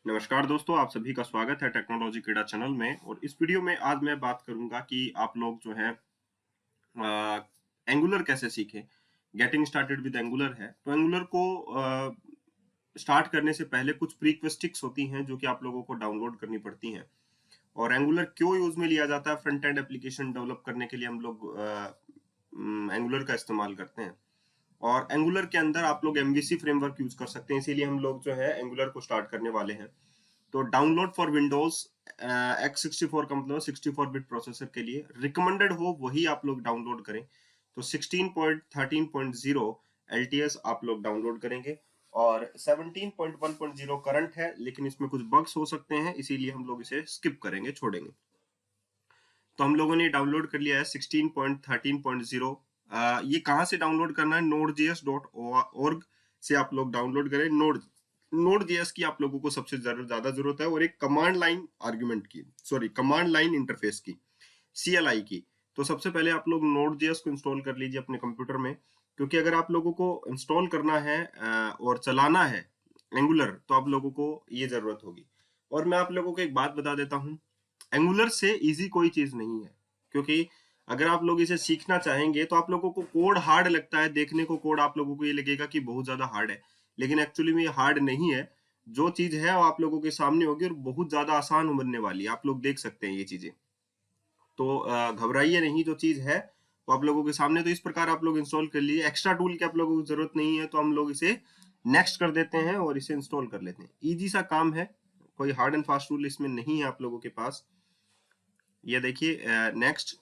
नमस्कार दोस्तों, आप सभी का स्वागत है टेक्नोलॉजी क्रीड़ा चैनल में। और इस वीडियो में आज मैं बात करूंगा कि आप लोग जो है एंगुलर कैसे सीखें। गेटिंग स्टार्टेड विद एंगुलर है, तो एंगुलर को स्टार्ट करने से पहले कुछ प्रीक्वेस्टिक्स होती हैं जो कि आप लोगों को डाउनलोड करनी पड़ती हैं। और एंगुलर क्यों यूज में लिया जाता है? फ्रंट एंड एप्लीकेशन डेवलप करने के लिए हम लोग एंगुलर का इस्तेमाल करते हैं। और एंगुलर के अंदर आप लोग एमवीसी फ्रेमवर्क यूज कर सकते हैं, इसीलिए हम लोग जो है एंगुलर को स्टार्ट करने वाले हैं। तो डाउनलोड फॉर विंडोज x64 का मतलब 64 बिट प्रोसेसर के लिए रिकमेंडेड हो वही आप लोग डाउनलोड करें। तो 16.13.0 LTS आप लोग डाउनलोड करेंगे। और 17.1.0 करंट है, लेकिन इसमें कुछ बग्स हो सकते हैं, इसीलिए हम लोग इसे स्किप करेंगे, छोड़ेंगे। तो हम लोगों ने डाउनलोड कर लिया है 16.13.0। ये कहाँ से डाउनलोड करना है? nodejs.org से आप लोग डाउनलोड करें। नोड.js की आप लोगों को सबसे ज्यादा जरूरत है, और एक कमांड लाइन आर्गुमेंट की, सॉरी कमांड लाइन इंटरफेस की, CLI की। तो सबसे पहले आप लोग नोड.js को इंस्टॉल कर लीजिए अपने कंप्यूटर में, क्योंकि अगर आप लोगों को इंस्टॉल करना है और चलाना है एंगुलर, तो आप लोगों को ये जरूरत होगी। और मैं आप लोगों को एक बात बता देता हूँ, एंगुलर से इजी कोई चीज नहीं है। क्योंकि अगर आप लोग इसे सीखना चाहेंगे तो आप लोगों को कोड हार्ड लगता है, देखने को कोड आप लोगों को ये लगेगा कि बहुत ज्यादा हार्ड है, लेकिन एक्चुअली में ये हार्ड नहीं है। जो चीज है वो आप लोगों के सामने होगी और बहुत ज्यादा आसान बनने वाली है, आप लोग देख सकते हैं ये चीजें। तो घबराइए नहीं, जो चीज है वो आप लोगों के सामने। तो इस प्रकार आप लोग इंस्टॉल कर लिए, एक्स्ट्रा टूल की आप लोगों को जरूरत नहीं है, तो हम लोग इसे नेक्स्ट कर देते हैं और इसे इंस्टॉल कर लेते हैं। इजी सा काम है, कोई हार्ड एंड फास्ट टूल इसमें नहीं है आप लोगों के पास। ये देखिए नेक्स्ट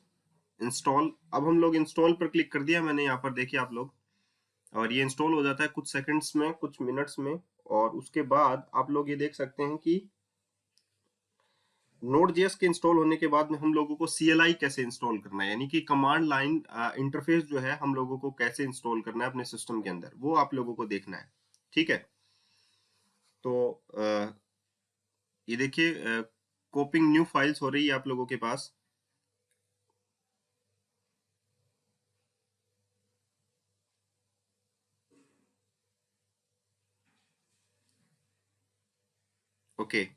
इंस्टॉल। अब हम लोग इंस्टॉल पर क्लिक कर दिया मैंने यहाँ पर, देखिए आप लोग, और ये इंस्टॉल हो जाता है कुछ सेकंड्स में, कुछ मिनट्स में। और उसके बाद आप लोग ये देख सकते हैं कि नोड.js के इंस्टॉल होने के बाद में हम लोगों को CLI कैसे इंस्टॉल करना है, यानी कि कमांड लाइन इंटरफेस जो है हम लोगों को कैसे इंस्टॉल करना है अपने सिस्टम के अंदर, वो आप लोगों को देखना है। ठीक है, तो ये देखिए कॉपिंग न्यू फाइल्स हो रही है आप लोगों के पास। ओके,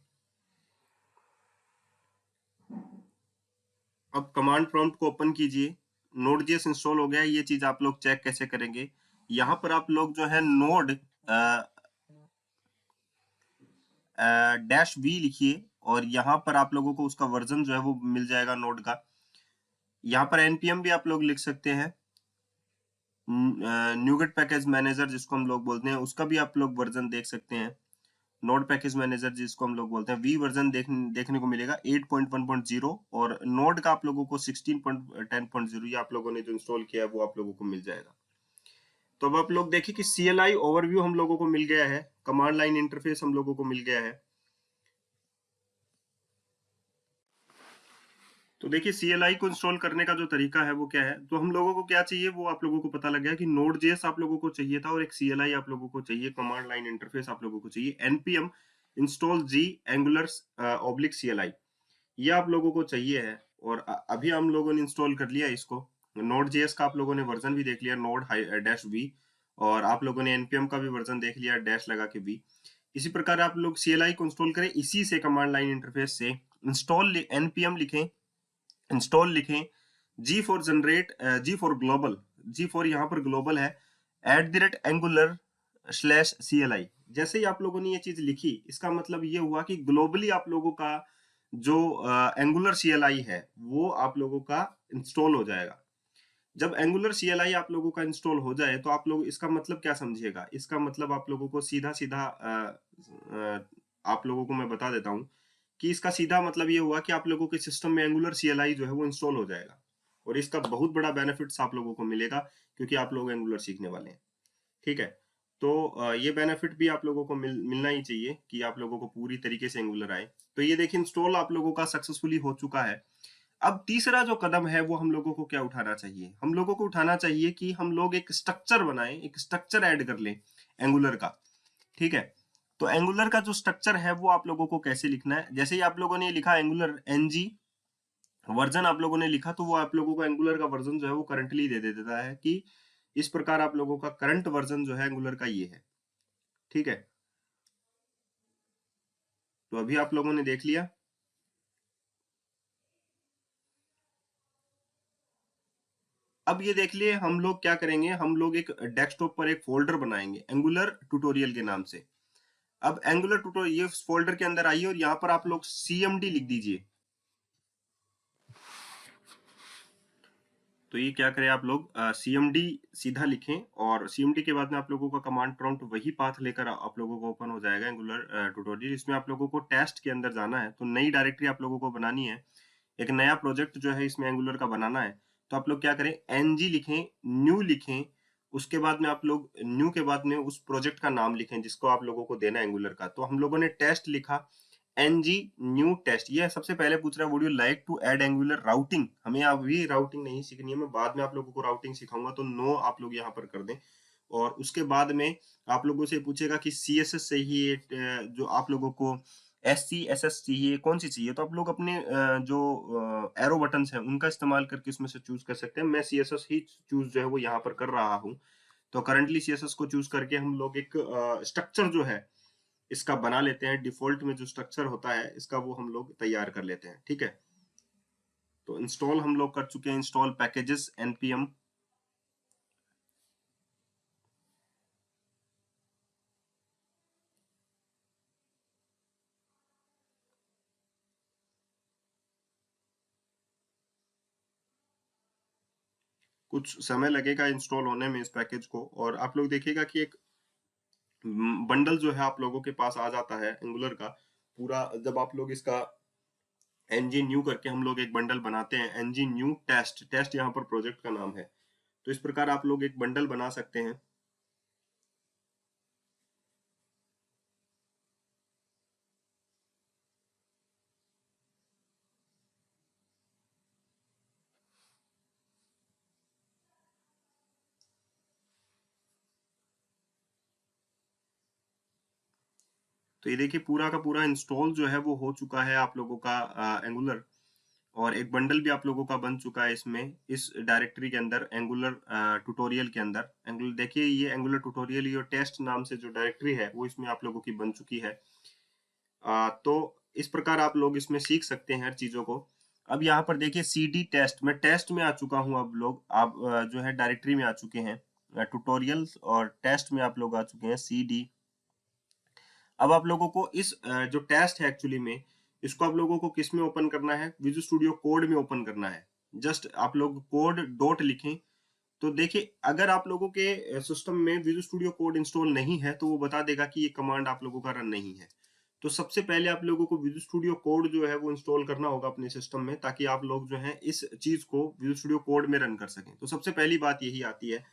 अब कमांड प्रॉम्प्ट को ओपन कीजिए। नोड.js इंस्टॉल हो गया है, ये चीज आप लोग चेक कैसे करेंगे? यहाँ पर आप लोग जो है नोड -v लिखिए, और यहाँ पर आप लोगों को उसका वर्जन जो है वो मिल जाएगा नोड का। यहाँ पर npm भी आप लोग लिख सकते हैं, न्यूगेट पैकेज मैनेजर जिसको हम लोग बोलते हैं, उसका भी आप लोग वर्जन देख सकते हैं। नोड पैकेज मैनेजर जिसको हम लोग बोलते हैं, वी वर्जन देखने को मिलेगा 8.1.0, और नोड का आप लोगों को 16.10.0, ये आप लोगों ने जो इंस्टॉल किया है वो आप लोगों को मिल जाएगा। तो अब आप लोग देखिए कि CLI ओवरव्यू हम लोगों को मिल गया है, कमांड लाइन इंटरफेस हम लोगों को मिल गया है। तो देखिए CLI को इंस्टॉल करने का जो तरीका है वो क्या है। तो हम लोगों को क्या चाहिए वो आप लोगों को पता लग गया कि नोड.js आप लोगों को चाहिए था, और एक CLI आप लोगों को चाहिए, कमांड लाइन इंटरफेस आप लोगों को चाहिए। npm install g angular /CLI, ये आप लोगों को चाहिए है। और अभी हम लोगों ने इंस्टॉल कर लिया इसको। नोड.js का आप लोगों ने वर्जन भी देख लिया, node-v, और आप लोगों ने npm का भी वर्जन देख लिया, डैश लगा के v। इसी प्रकार आप लोग CLI को इंस्टॉल करें, इसी से कमांड लाइन इंटरफेस से इंस्टॉल npm लिखें, इंस्टॉल लिखें, G for generate, G for global, G for यहाँ पर ग्लोबल है, @angular/CLI। जैसे ही आप लोगों ने ये चीज लिखी, इसका मतलब ये हुआ कि ग्लोबली आप लोगों का जो एंगुलर CLI है वो आप लोगों का इंस्टॉल हो जाएगा। जब एंगुलर CLI आप लोगों का इंस्टॉल हो जाए तो आप लोग इसका मतलब क्या समझिएगा? इसका मतलब आप लोगों को सीधा सीधा आप लोगों को मैं बता देता हूँ कि इसका सीधा मतलब ये हुआ कि आप लोगों के सिस्टम में एंगुलर CLI जो है वो इंस्टॉल हो जाएगा। और इसका बहुत बड़ा बेनिफिट्स आप लोगों को मिलेगा, क्योंकि आप लोग एंगुलर सीखने वाले हैं। ठीक है, तो ये बेनिफिट भी आप लोगों को मिलना ही चाहिए कि आप लोगों को पूरी तरीके से एंगुलर आए। तो ये देखिए इंस्टॉल आप लोगों का सक्सेसफुली हो चुका है। अब तीसरा जो कदम है वो हम लोगों को क्या उठाना चाहिए? हम लोगों को उठाना चाहिए कि हम लोग एक स्ट्रक्चर बनाएं, एक स्ट्रक्चर ऐड कर लें एंगुलर का। ठीक है, तो एंगुलर का जो स्ट्रक्चर है वो आप लोगों को कैसे लिखना है? जैसे ही आप लोगों ने लिखा एंगुलर ng वर्जन आप लोगों ने लिखा, तो वो आप लोगों को एंगुलर का वर्जन जो है वो करंटली दे देता है कि इस प्रकार आप लोगों का करंट वर्जन जो है एंगुलर का ये है। ठीक है, तो अभी आप लोगों ने देख लिया। अब ये देख लिए हम लोग क्या करेंगे, हम लोग एक डेस्कटॉप पर एक फोल्डर बनाएंगे एंगुलर ट्यूटोरियल के नाम से। अब एंगुलर ट्यूटोरियल ये फोल्डर के अंदर आइए और यहाँ पर आप लोग CMD लिख दीजिए। तो ये क्या करें आप लोग CMD सीधा लिखें और CMD के बाद में आप लोगों का कमांड प्रॉम्प्ट वही पाथ लेकर आप लोगों को ओपन हो जाएगा एंगुलर ट्यूटोरियल। इसमें आप लोगों को टेस्ट के अंदर जाना है, तो नई डायरेक्टरी आप लोगों को बनानी है, एक नया प्रोजेक्ट जो है इसमें एंगुलर का बनाना है। तो आप लोग क्या करें, NG लिखें, न्यू लिखें, उसके बाद में आप लोग न्यू के बाद में उस प्रोजेक्ट का नाम लिखें जिसको आप लोगों को देना है एंगुलर का। तो हम लोगों ने टेस्ट लिखा, NG न्यू टेस्ट। ये सबसे पहले पूछ रहा है would you like to add Angular routing. हमें अभी राउटिंग नहीं सीखनी है, मैं बाद में आप लोगों को राउटिंग सिखाऊंगा, तो नो आप लोग यहाँ पर कर दें। और उसके बाद में आप लोगों से पूछेगा कि CSS चाहिए, जो आप लोगों को SCSS चाहिए, कौन सी चाहिए। तो आप लोग अपने जो एरो बटन्स हैं उनका इस्तेमाल करके उसमें से चूज कर सकते हैं। मैं CSS ही चूज जो है वो यहाँ पर कर रहा हूँ। तो करंटली CSS को चूज करके हम लोग एक स्ट्रक्चर जो है इसका बना लेते हैं। डिफॉल्ट में जो स्ट्रक्चर होता है इसका वो हम लोग तैयार कर लेते हैं, ठीक है। तो इंस्टॉल हम लोग कर चुके हैं, इंस्टॉल पैकेजेस npm। कुछ समय लगेगा इंस्टॉल होने में इस पैकेज को, और आप लोग देखिएगा कि एक बंडल जो है आप लोगों के पास आ जाता है एंगुलर का पूरा। जब आप लोग इसका ng न्यू करके हम लोग एक बंडल बनाते हैं, ng न्यू टेस्ट, टेस्ट यहाँ पर प्रोजेक्ट का नाम है। तो इस प्रकार आप लोग एक बंडल बना सकते हैं। तो ये देखिए पूरा का पूरा इंस्टॉल जो है वो हो चुका है आप लोगों का एंगुलर, और एक बंडल भी आप लोगों का बन चुका है इसमें, इस डायरेक्टरी के अंदर एंगुलर ट्यूटोरियल के अंदर। एंगुलर देखिए, ये एंगुलर ट्यूटोरियल, ये टेस्ट नाम से जो डायरेक्टरी है वो इसमें आप लोगों की बन चुकी है। तो इस प्रकार आप लोग इसमें सीख सकते हैं हर चीजों को। अब यहाँ पर देखिए CD टेस्ट, मैं टेस्ट में आ चुका हूँ। अब लोग आप जो है डायरेक्टरी में आ चुके हैं, ट्यूटोरियल्स और टेस्ट में आप लोग आ चुके हैं CD। अब आप लोगों को इस जो टेस्ट है एक्चुअली में, इसको आप लोगों को किस में ओपन करना है, विजुअल स्टूडियो कोड में ओपन करना है। जस्ट आप लोग कोड डॉट लिखें। तो देखिए अगर आप लोगों के सिस्टम में विजुअल स्टूडियो कोड इंस्टॉल नहीं है तो वो बता देगा कि ये कमांड आप लोगों का रन नहीं है। तो सबसे पहले आप लोगों को विजुअल स्टूडियो कोड जो है वो इंस्टॉल करना होगा अपने सिस्टम में, ताकि आप लोग जो है इस चीज को विजुअल स्टूडियो कोड में रन कर सकें। तो सबसे पहली बात यही आती है।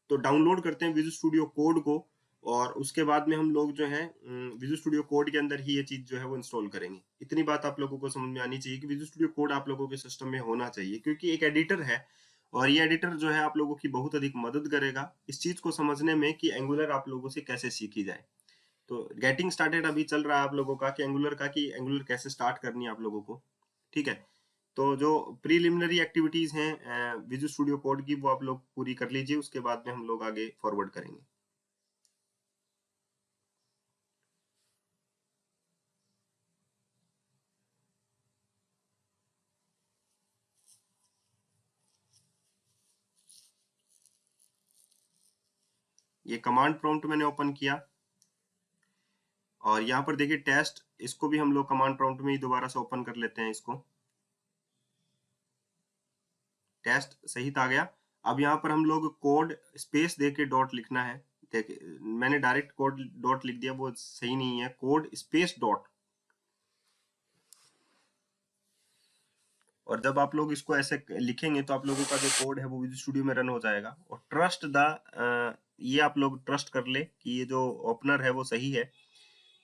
तो डाउनलोड करते हैं विजुअल स्टूडियो कोड को, और उसके बाद में हम लोग जो है विजुअल स्टूडियो कोड के अंदर ही ये चीज जो है वो इंस्टॉल करेंगे। इतनी बात आप लोगों को समझ में आनी चाहिए कि विजुअल स्टूडियो कोड आप लोगों के सिस्टम में होना चाहिए, क्योंकि एक एडिटर है, और ये एडिटर जो है आप लोगों की बहुत अधिक मदद करेगा इस चीज को समझने में कि एंगुलर आप लोगों से कैसे सीखी जाए। तो गेटिंग स्टार्टेड अभी चल रहा है आप लोगों का, कि एंगुलर का, कि एंगुलर कैसे स्टार्ट करनी है आप लोगों को, ठीक है। तो जो प्रीलिमिनरी एक्टिविटीज हैं विजुअल स्टूडियो कोड की, वो आप लोग पूरी कर लीजिए, उसके बाद में हम लोग आगे फॉरवर्ड करेंगे। ये कमांड प्रॉम्प्ट मैंने ओपन किया, और यहाँ पर देखिए टेस्ट, इसको भी हम लोग कमांड प्रॉम्प्ट में ही दोबारा से ओपन कर लेते हैं। इसको टेस्ट सहित आ गया। अब यहाँ पर हम लोग कोड स्पेस दे के डॉट लिखना है। देखिए मैंने डायरेक्ट कोड डॉट लिख दिया, वो सही नहीं है, कोड स्पेस डॉट। और जब आप लोग इसको ऐसे लिखेंगे तो आप लोगों का जो कोड है वो विजुअल स्टूडियो में रन हो जाएगा। और ट्रस्ट द, ये आप लोग ट्रस्ट कर ले कि ये जो ओपनर है वो सही है,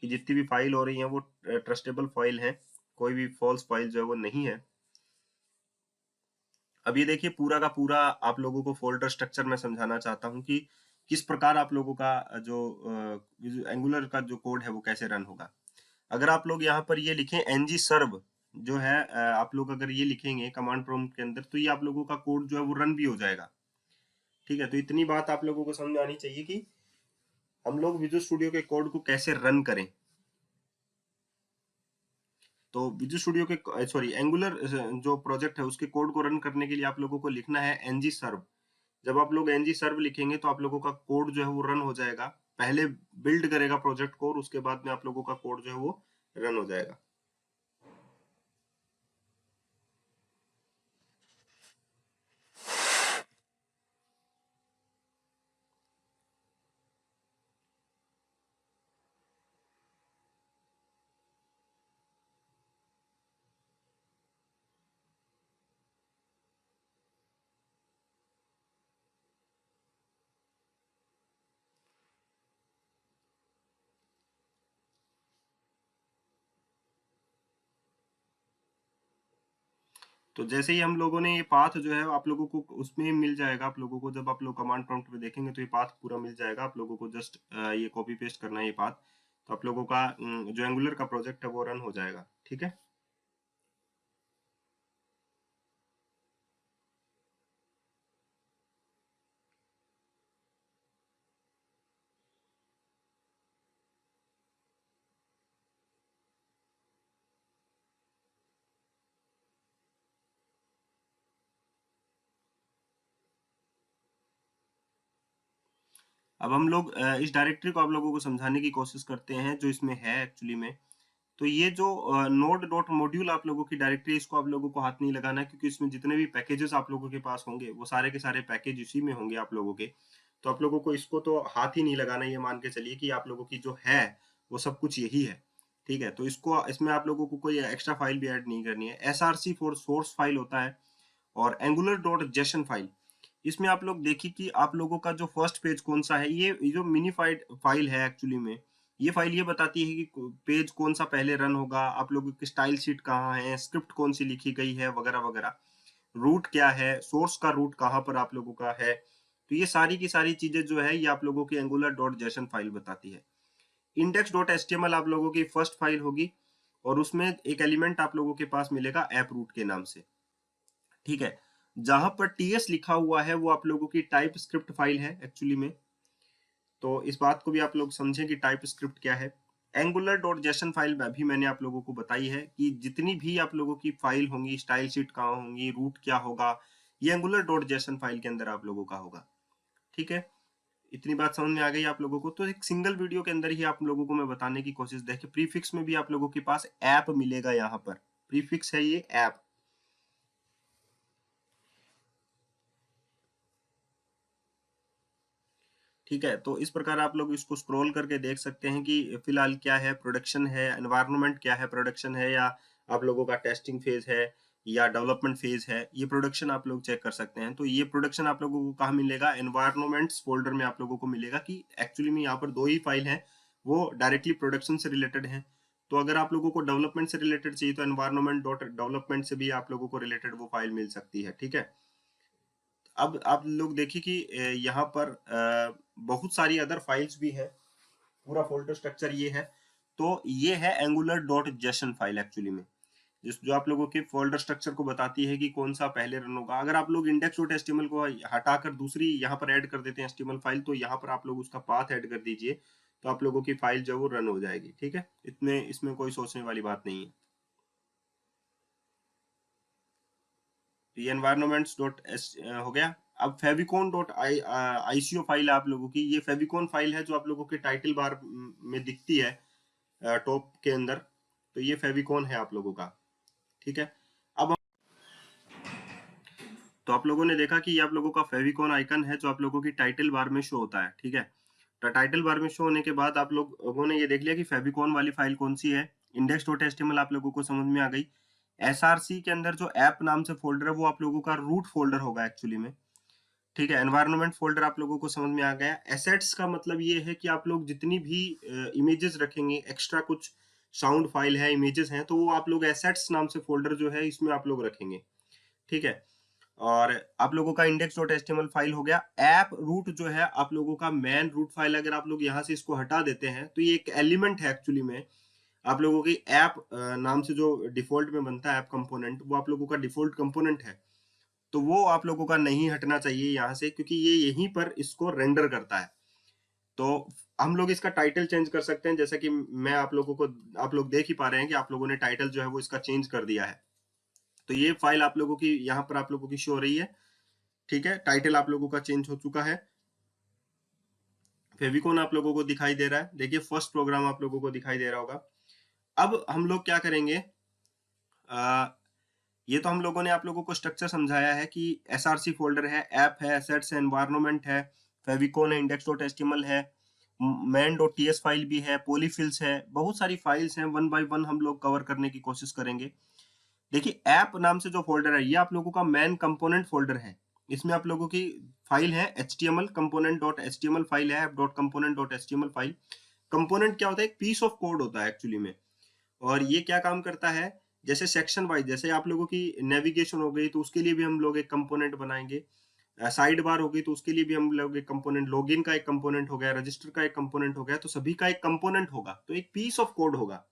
कि जितनी भी फाइल हो रही है वो ट्रस्टेबल फाइल है, कोई भी फॉल्स फाइल जो है वो नहीं है। अब ये देखिए पूरा का पूरा आप लोगों को फोल्डर स्ट्रक्चर में समझाना चाहता हूँ कि किस प्रकार आप लोगों का जो एंगुलर का जो कोड है वो कैसे रन होगा। अगर आप लोग यहाँ पर ये लिखें ng सर्व जो है, आप लोग अगर ये लिखेंगे कमांड प्रॉम्प्ट के अंदर, तो ये आप लोगों का कोड जो है वो रन भी हो जाएगा, ठीक है। तो इतनी बात आप लोगों को समझ आनी चाहिए कि हम लोग विजुअल स्टूडियो के कोड को कैसे रन करें। तो विजुअल स्टूडियो के सॉरी एंगुलर जो प्रोजेक्ट है उसके कोड को रन करने के लिए आप लोगों को लिखना है ng सर्व। जब आप लोग ng सर्व लिखेंगे तो आप लोगों का कोड जो है वो रन हो जाएगा। पहले बिल्ड करेगा प्रोजेक्ट को और उसके बाद में आप लोगों का कोड जो है वो रन हो जाएगा। तो जैसे ही हम लोगों ने ये पाथ जो है आप लोगों को उसमें ही मिल जाएगा। आप लोगों को जब आप लोग कमांड प्रॉम्प्ट पे देखेंगे तो ये पाथ पूरा मिल जाएगा। आप लोगों को जस्ट ये कॉपी पेस्ट करना है ये पाथ। तो आप लोगों का जो एंगुलर का प्रोजेक्ट है वो रन हो जाएगा। ठीक है। अब हम लोग इस डायरेक्टरी को आप लोगों को समझाने की कोशिश करते हैं जो इसमें है एक्चुअली में। तो ये जो नोड डॉट मॉड्यूल आप लोगों की डायरेक्टरी, इसको आप लोगों को हाथ नहीं लगाना है, क्योंकि इसमें जितने भी पैकेजेस आप लोगों के पास होंगे वो सारे के सारे पैकेज इसी में होंगे आप लोगों के। तो आप लोगों को इसको तो हाथ ही नहीं लगाना, ये मान के चलिए कि आप लोगों की जो है वो सब कुछ यही है। ठीक है। तो इसको इसमें आप लोगों को कोई एक्स्ट्रा फाइल भी ऐड नहीं करनी है। एसआरसी फॉर सोर्स फाइल होता है और एंगुलर डॉट जेसन फाइल। इसमें आप लोग देखिए कि आप लोगों का जो फर्स्ट पेज कौन सा है। ये जो मिनीफाइड फाइल है एक्चुअली में, ये फाइल ये बताती है कि पेज कौन सा पहले रन होगा, आप लोगों की स्टाइल शीट कहाँ है, स्क्रिप्ट कौन सी लिखी गई है, वगैरह वगैरह। रूट क्या है, सोर्स का रूट कहाँ पर आप लोगों का है। तो ये सारी की सारी चीजें जो है ये आप लोगों की एंगुलर डॉट जेसन फाइल बताती है। इंडेक्स डॉट एचटीएमएल आप लोगों की फर्स्ट फाइल होगी और उसमें एक एलिमेंट आप लोगों के पास मिलेगा ऐप रूट के नाम से। ठीक है। जहां पर टीएस लिखा हुआ है वो आप लोगों की टाइप स्क्रिप्ट फाइल है एक्चुअली में। तो इस बात को भी आप लोग समझें कि टाइप स्क्रिप्ट क्या है। एंगुलर डॉट जेसन फाइल में अभी मैंने आप लोगों को बताई है कि जितनी भी आप लोगों की फाइल होंगी, स्टाइल शीट कहाँ होंगी, रूट क्या होगा, ये एंगुलर डॉट जेसन फाइल के अंदर आप लोगों का होगा। ठीक है। इतनी बात समझ में आ गई आप लोगों को। तो एक सिंगल वीडियो के अंदर ही आप लोगों को मैं बताने की कोशिश, देखिए प्रीफिक्स में भी आप लोगों के पास ऐप मिलेगा। यहाँ पर प्रीफिक्स है ये ऐप। ठीक है। तो इस प्रकार आप लोग इसको स्क्रॉल करके देख सकते हैं कि फिलहाल क्या है, प्रोडक्शन है, एनवायरनमेंट क्या है, प्रोडक्शन है या आप लोगों का टेस्टिंग फेज है या डेवलपमेंट फेज है। ये प्रोडक्शन आप लोग चेक कर सकते हैं। तो ये प्रोडक्शन आप लोगों को कहाँ मिलेगा, एनवायरनमेंट्स फोल्डर में आप लोगों को मिलेगा। कि एक्चुअली में यहाँ पर दो ही फाइल हैं, वो डायरेक्टली प्रोडक्शन से रिलेटेड है। तो अगर आप लोगों को डेवलपमेंट से रिलेटेड चाहिए तो एनवायरनमेंट डॉट डेवलपमेंट से भी आप लोगों को रिलेटेड वो फाइल मिल सकती है। ठीक है। अब आप लोग देखिए कि यहाँ पर बहुत सारी अदर फाइल्स भी है। पूरा फोल्डर स्ट्रक्चर ये है। तो ये है angular dot JSON file actually में, जिस जो आप लोगों के फोल्डर स्ट्रक्चर को बताती है कि कौन सा पहले रन होगा। अगर आप लोग इंडेक्स डॉट एचटीएमएल को हटाकर दूसरी यहाँ पर ऐड कर देते हैं एचटीएमएल फाइल, तो यहाँ पर आप लोग उसका पाथ ऐड कर दीजिए तो आप लोगों की फाइल जो है वो रन हो जाएगी। ठीक है। इसमें कोई सोचने वाली बात नहीं है। तो ये एनवायरमेंट्स डॉट एस हो गया। अब फेविकॉन डॉट आईसीओ फाइल है आप लोगों की। ये फेविकॉन फाइल है जो आप लोगों के टाइटल बार में दिखती है टॉप के अंदर। तो ये फेविकॉन है आप लोगों का। ठीक है। अब तो आप लोगों ने देखा कि ये आप लोगों का फेविकॉन आइकन है जो आप लोगों की टाइटल बार में शो होता है। ठीक है। तो टाइटल बार में शो होने के बाद आप लोगों ने ये देख लिया कि फेविकॉन वाली फाइल कौन सी है। इंडेक्स डॉट एचटीएमएल आप लोगों को समझ में आ गई। एसआरसी के अंदर जो ऐप नाम से फोल्डर है वो आप लोगों का रूट फोल्डर होगा एक्चुअली में। ठीक है। एनवायरनमेंट फोल्डर आप लोगों को समझ में आ गया। एसेट्स का मतलब ये है कि आप लोग जितनी भी इमेजेस रखेंगे, एक्स्ट्रा कुछ साउंड फाइल है, इमेजेस हैं, तो वो आप लोग एसेट्स नाम से फोल्डर जो है इसमें आप लोग रखेंगे। ठीक है। और आप लोगों का इंडेक्स डॉट एचटीएमएल फाइल हो गया। ऐप रूट जो है आप लोगों का मेन रूट फाइल, अगर आप लोग यहाँ से इसको हटा देते हैं तो ये एक एलिमेंट है एक्चुअली में। आप लोगों की ऐप नाम से जो डिफॉल्ट में बनता है ऐप कंपोनेंट, वो आप लोगों का डिफॉल्ट कंपोनेंट है। तो वो आप लोगों का नहीं हटना चाहिए यहाँ से, क्योंकि ये यहीं पर इसको रेंडर करता है। तो हम लोग इसका टाइटल चेंज कर सकते हैं, जैसा कि मैं आप लोगों को, आप लोग देख ही पा रहे हैं कि आप लोगों ने टाइटल जो है वो इसका चेंज कर दिया है। तो ये फाइल आप लोगों की यहाँ पर आप लोगों की शो हो रही है, ठीक है। टाइटल आप लोगों का चेंज हो चुका है, फेविकोन आप लोगों को दिखाई दे रहा है, देखिए फर्स्ट प्रोग्राम आप लोगों को दिखाई दे रहा होगा। अब हम लोग क्या करेंगे, ये तो हम लोगों ने आप लोगों को स्ट्रक्चर समझाया है कि एसआरसी फोल्डर है, ऐप है, एसेट्स है, एनवायरनमेंट है, फेविकोन है, इंडेक्स डॉट एचटीएमएल है, मैन डॉट टीएस फाइल भी है, पॉलीफिल्स है, बहुत सारी फाइल्स हैं। वन बाय वन हम लोग कवर करने की कोशिश करेंगे। देखिए ऐप नाम से जो फोल्डर है ये आप लोगों का मैन कंपोनेंट फोल्डर है। इसमें आप लोगों की फाइल है HTML component dot HTML file है, app dot component dot HTML file. Component क्या होता है, एक पीस ऑफ कोड होता है एक्चुअली में। और ये क्या काम करता है, जैसे सेक्शन वाइज, जैसे आप लोगों की नेविगेशन हो गई तो उसके लिए भी हम लोग एक कंपोनेंट बनाएंगे, साइड बार हो गई तो उसके लिए भी हम लोग एक कंपोनेंट, लॉगिन का एक कंपोनेंट हो गया, रजिस्टर का एक कंपोनेंट हो गया, तो सभी का एक कंपोनेंट होगा, तो एक पीस ऑफ कोड होगा,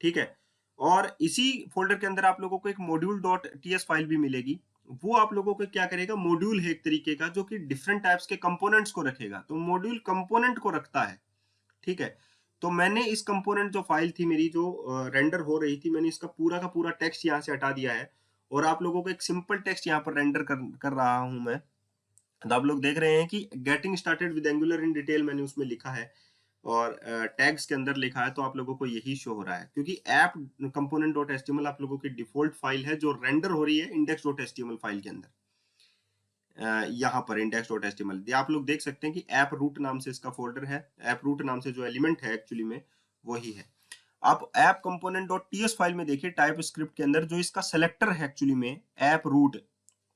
ठीक है। और इसी फोल्डर के अंदर आप लोगों को एक मॉड्यूल डॉट टीएस फाइल भी मिलेगी। वो आप लोगों को क्या करेगा, मॉड्यूल है एक तरीके का जो कि डिफरेंट टाइप्स के कंपोनेंट्स को रखेगा, तो मॉड्यूल कंपोनेंट को रखता है, ठीक है। तो मैंने इस कंपोनेंट जो फाइल थी मेरी जो रेंडर हो रही थी, मैंने इसका पूरा का पूरा टेक्स्ट यहाँ से हटा दिया है और आप लोगों को एक सिंपल टेक्स्ट यहाँ पर रेंडर कर रहा हूं मैं। तो आप लोग देख रहे हैं कि getting started with angular in detail मैंने उसमें लिखा है और टैग्स के अंदर लिखा है, तो आप लोगों को यही शो हो रहा है क्योंकि ऐप कंपोनेंट डॉट एचटीएमएल आप लोगों की डिफॉल्ट फाइल है जो रेंडर हो रही है इंडेक्स डॉट एचटीएमएल फाइल के अंदर। यहाँ पर इंडेक्स डॉट एचटीएमएल आप लोग देख सकते हैं कि ऐप रूट नाम से इसका फोल्डर है, ऐप रूट नाम से जो एलिमेंट है एक्चुअली में वही है। आप app component dot TS file में देखिए टाइप स्क्रिप्ट के अंदर जो इसका सेलेक्टर है एक्चुअली में ऐप रूट,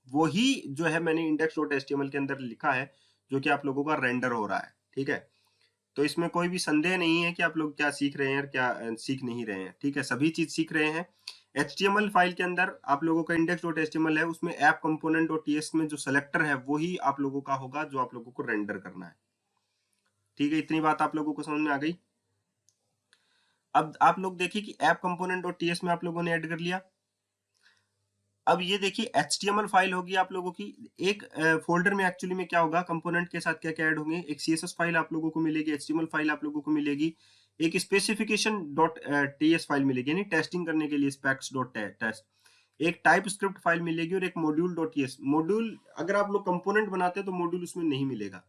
वही जो है मैंने इंडेक्स डॉट एचटीएमएल के अंदर लिखा है जो कि आप लोगों का रेंडर हो रहा है, ठीक है। तो इसमें कोई भी संदेह नहीं है कि आप लोग क्या सीख रहे हैं और क्या सीख नहीं रहे हैं, ठीक है, सभी चीज सीख रहे हैं। HTML फाइल के अंदर आप लोगों का इंडेक्स डॉट एचटीएमएल है, उसमें ऐप कंपोनेंट डॉट टीएस में जो सेलेक्टर है वही आप लोगों का होगा जो आप लोगों को रेंडर करना है, ठीक है। इतनी बात आप लोगों को समझ में आ गई। अब आप लोग देखिए कि ऐप कंपोनेंट डॉट टीएस में आप लोगों ने ऐड कर लिया। अब ये देखिए HTML फाइल होगी आप लोगों की एक फोल्डर में, एक्चुअली में क्या होगा, कंपोनेंट के साथ क्या क्या ऐड होंगे, एक CSS फाइल आप लोगों को मिलेगी, HTML फाइल आप लोगों को मिलेगी, एक स्पेसिफिकेशन डॉट टीएस फाइल मिलेगी यानी टेस्टिंग करने के लिए स्पेक्स डॉट टेस्ट, एक टाइप स्क्रिप्ट फाइल मिलेगी और एक मॉड्यूल डॉट टीएस। मॉड्यूल अगर आप लोग कंपोनेंट बनाते हैं तो मॉड्यूल उसमें नहीं मिलेगा,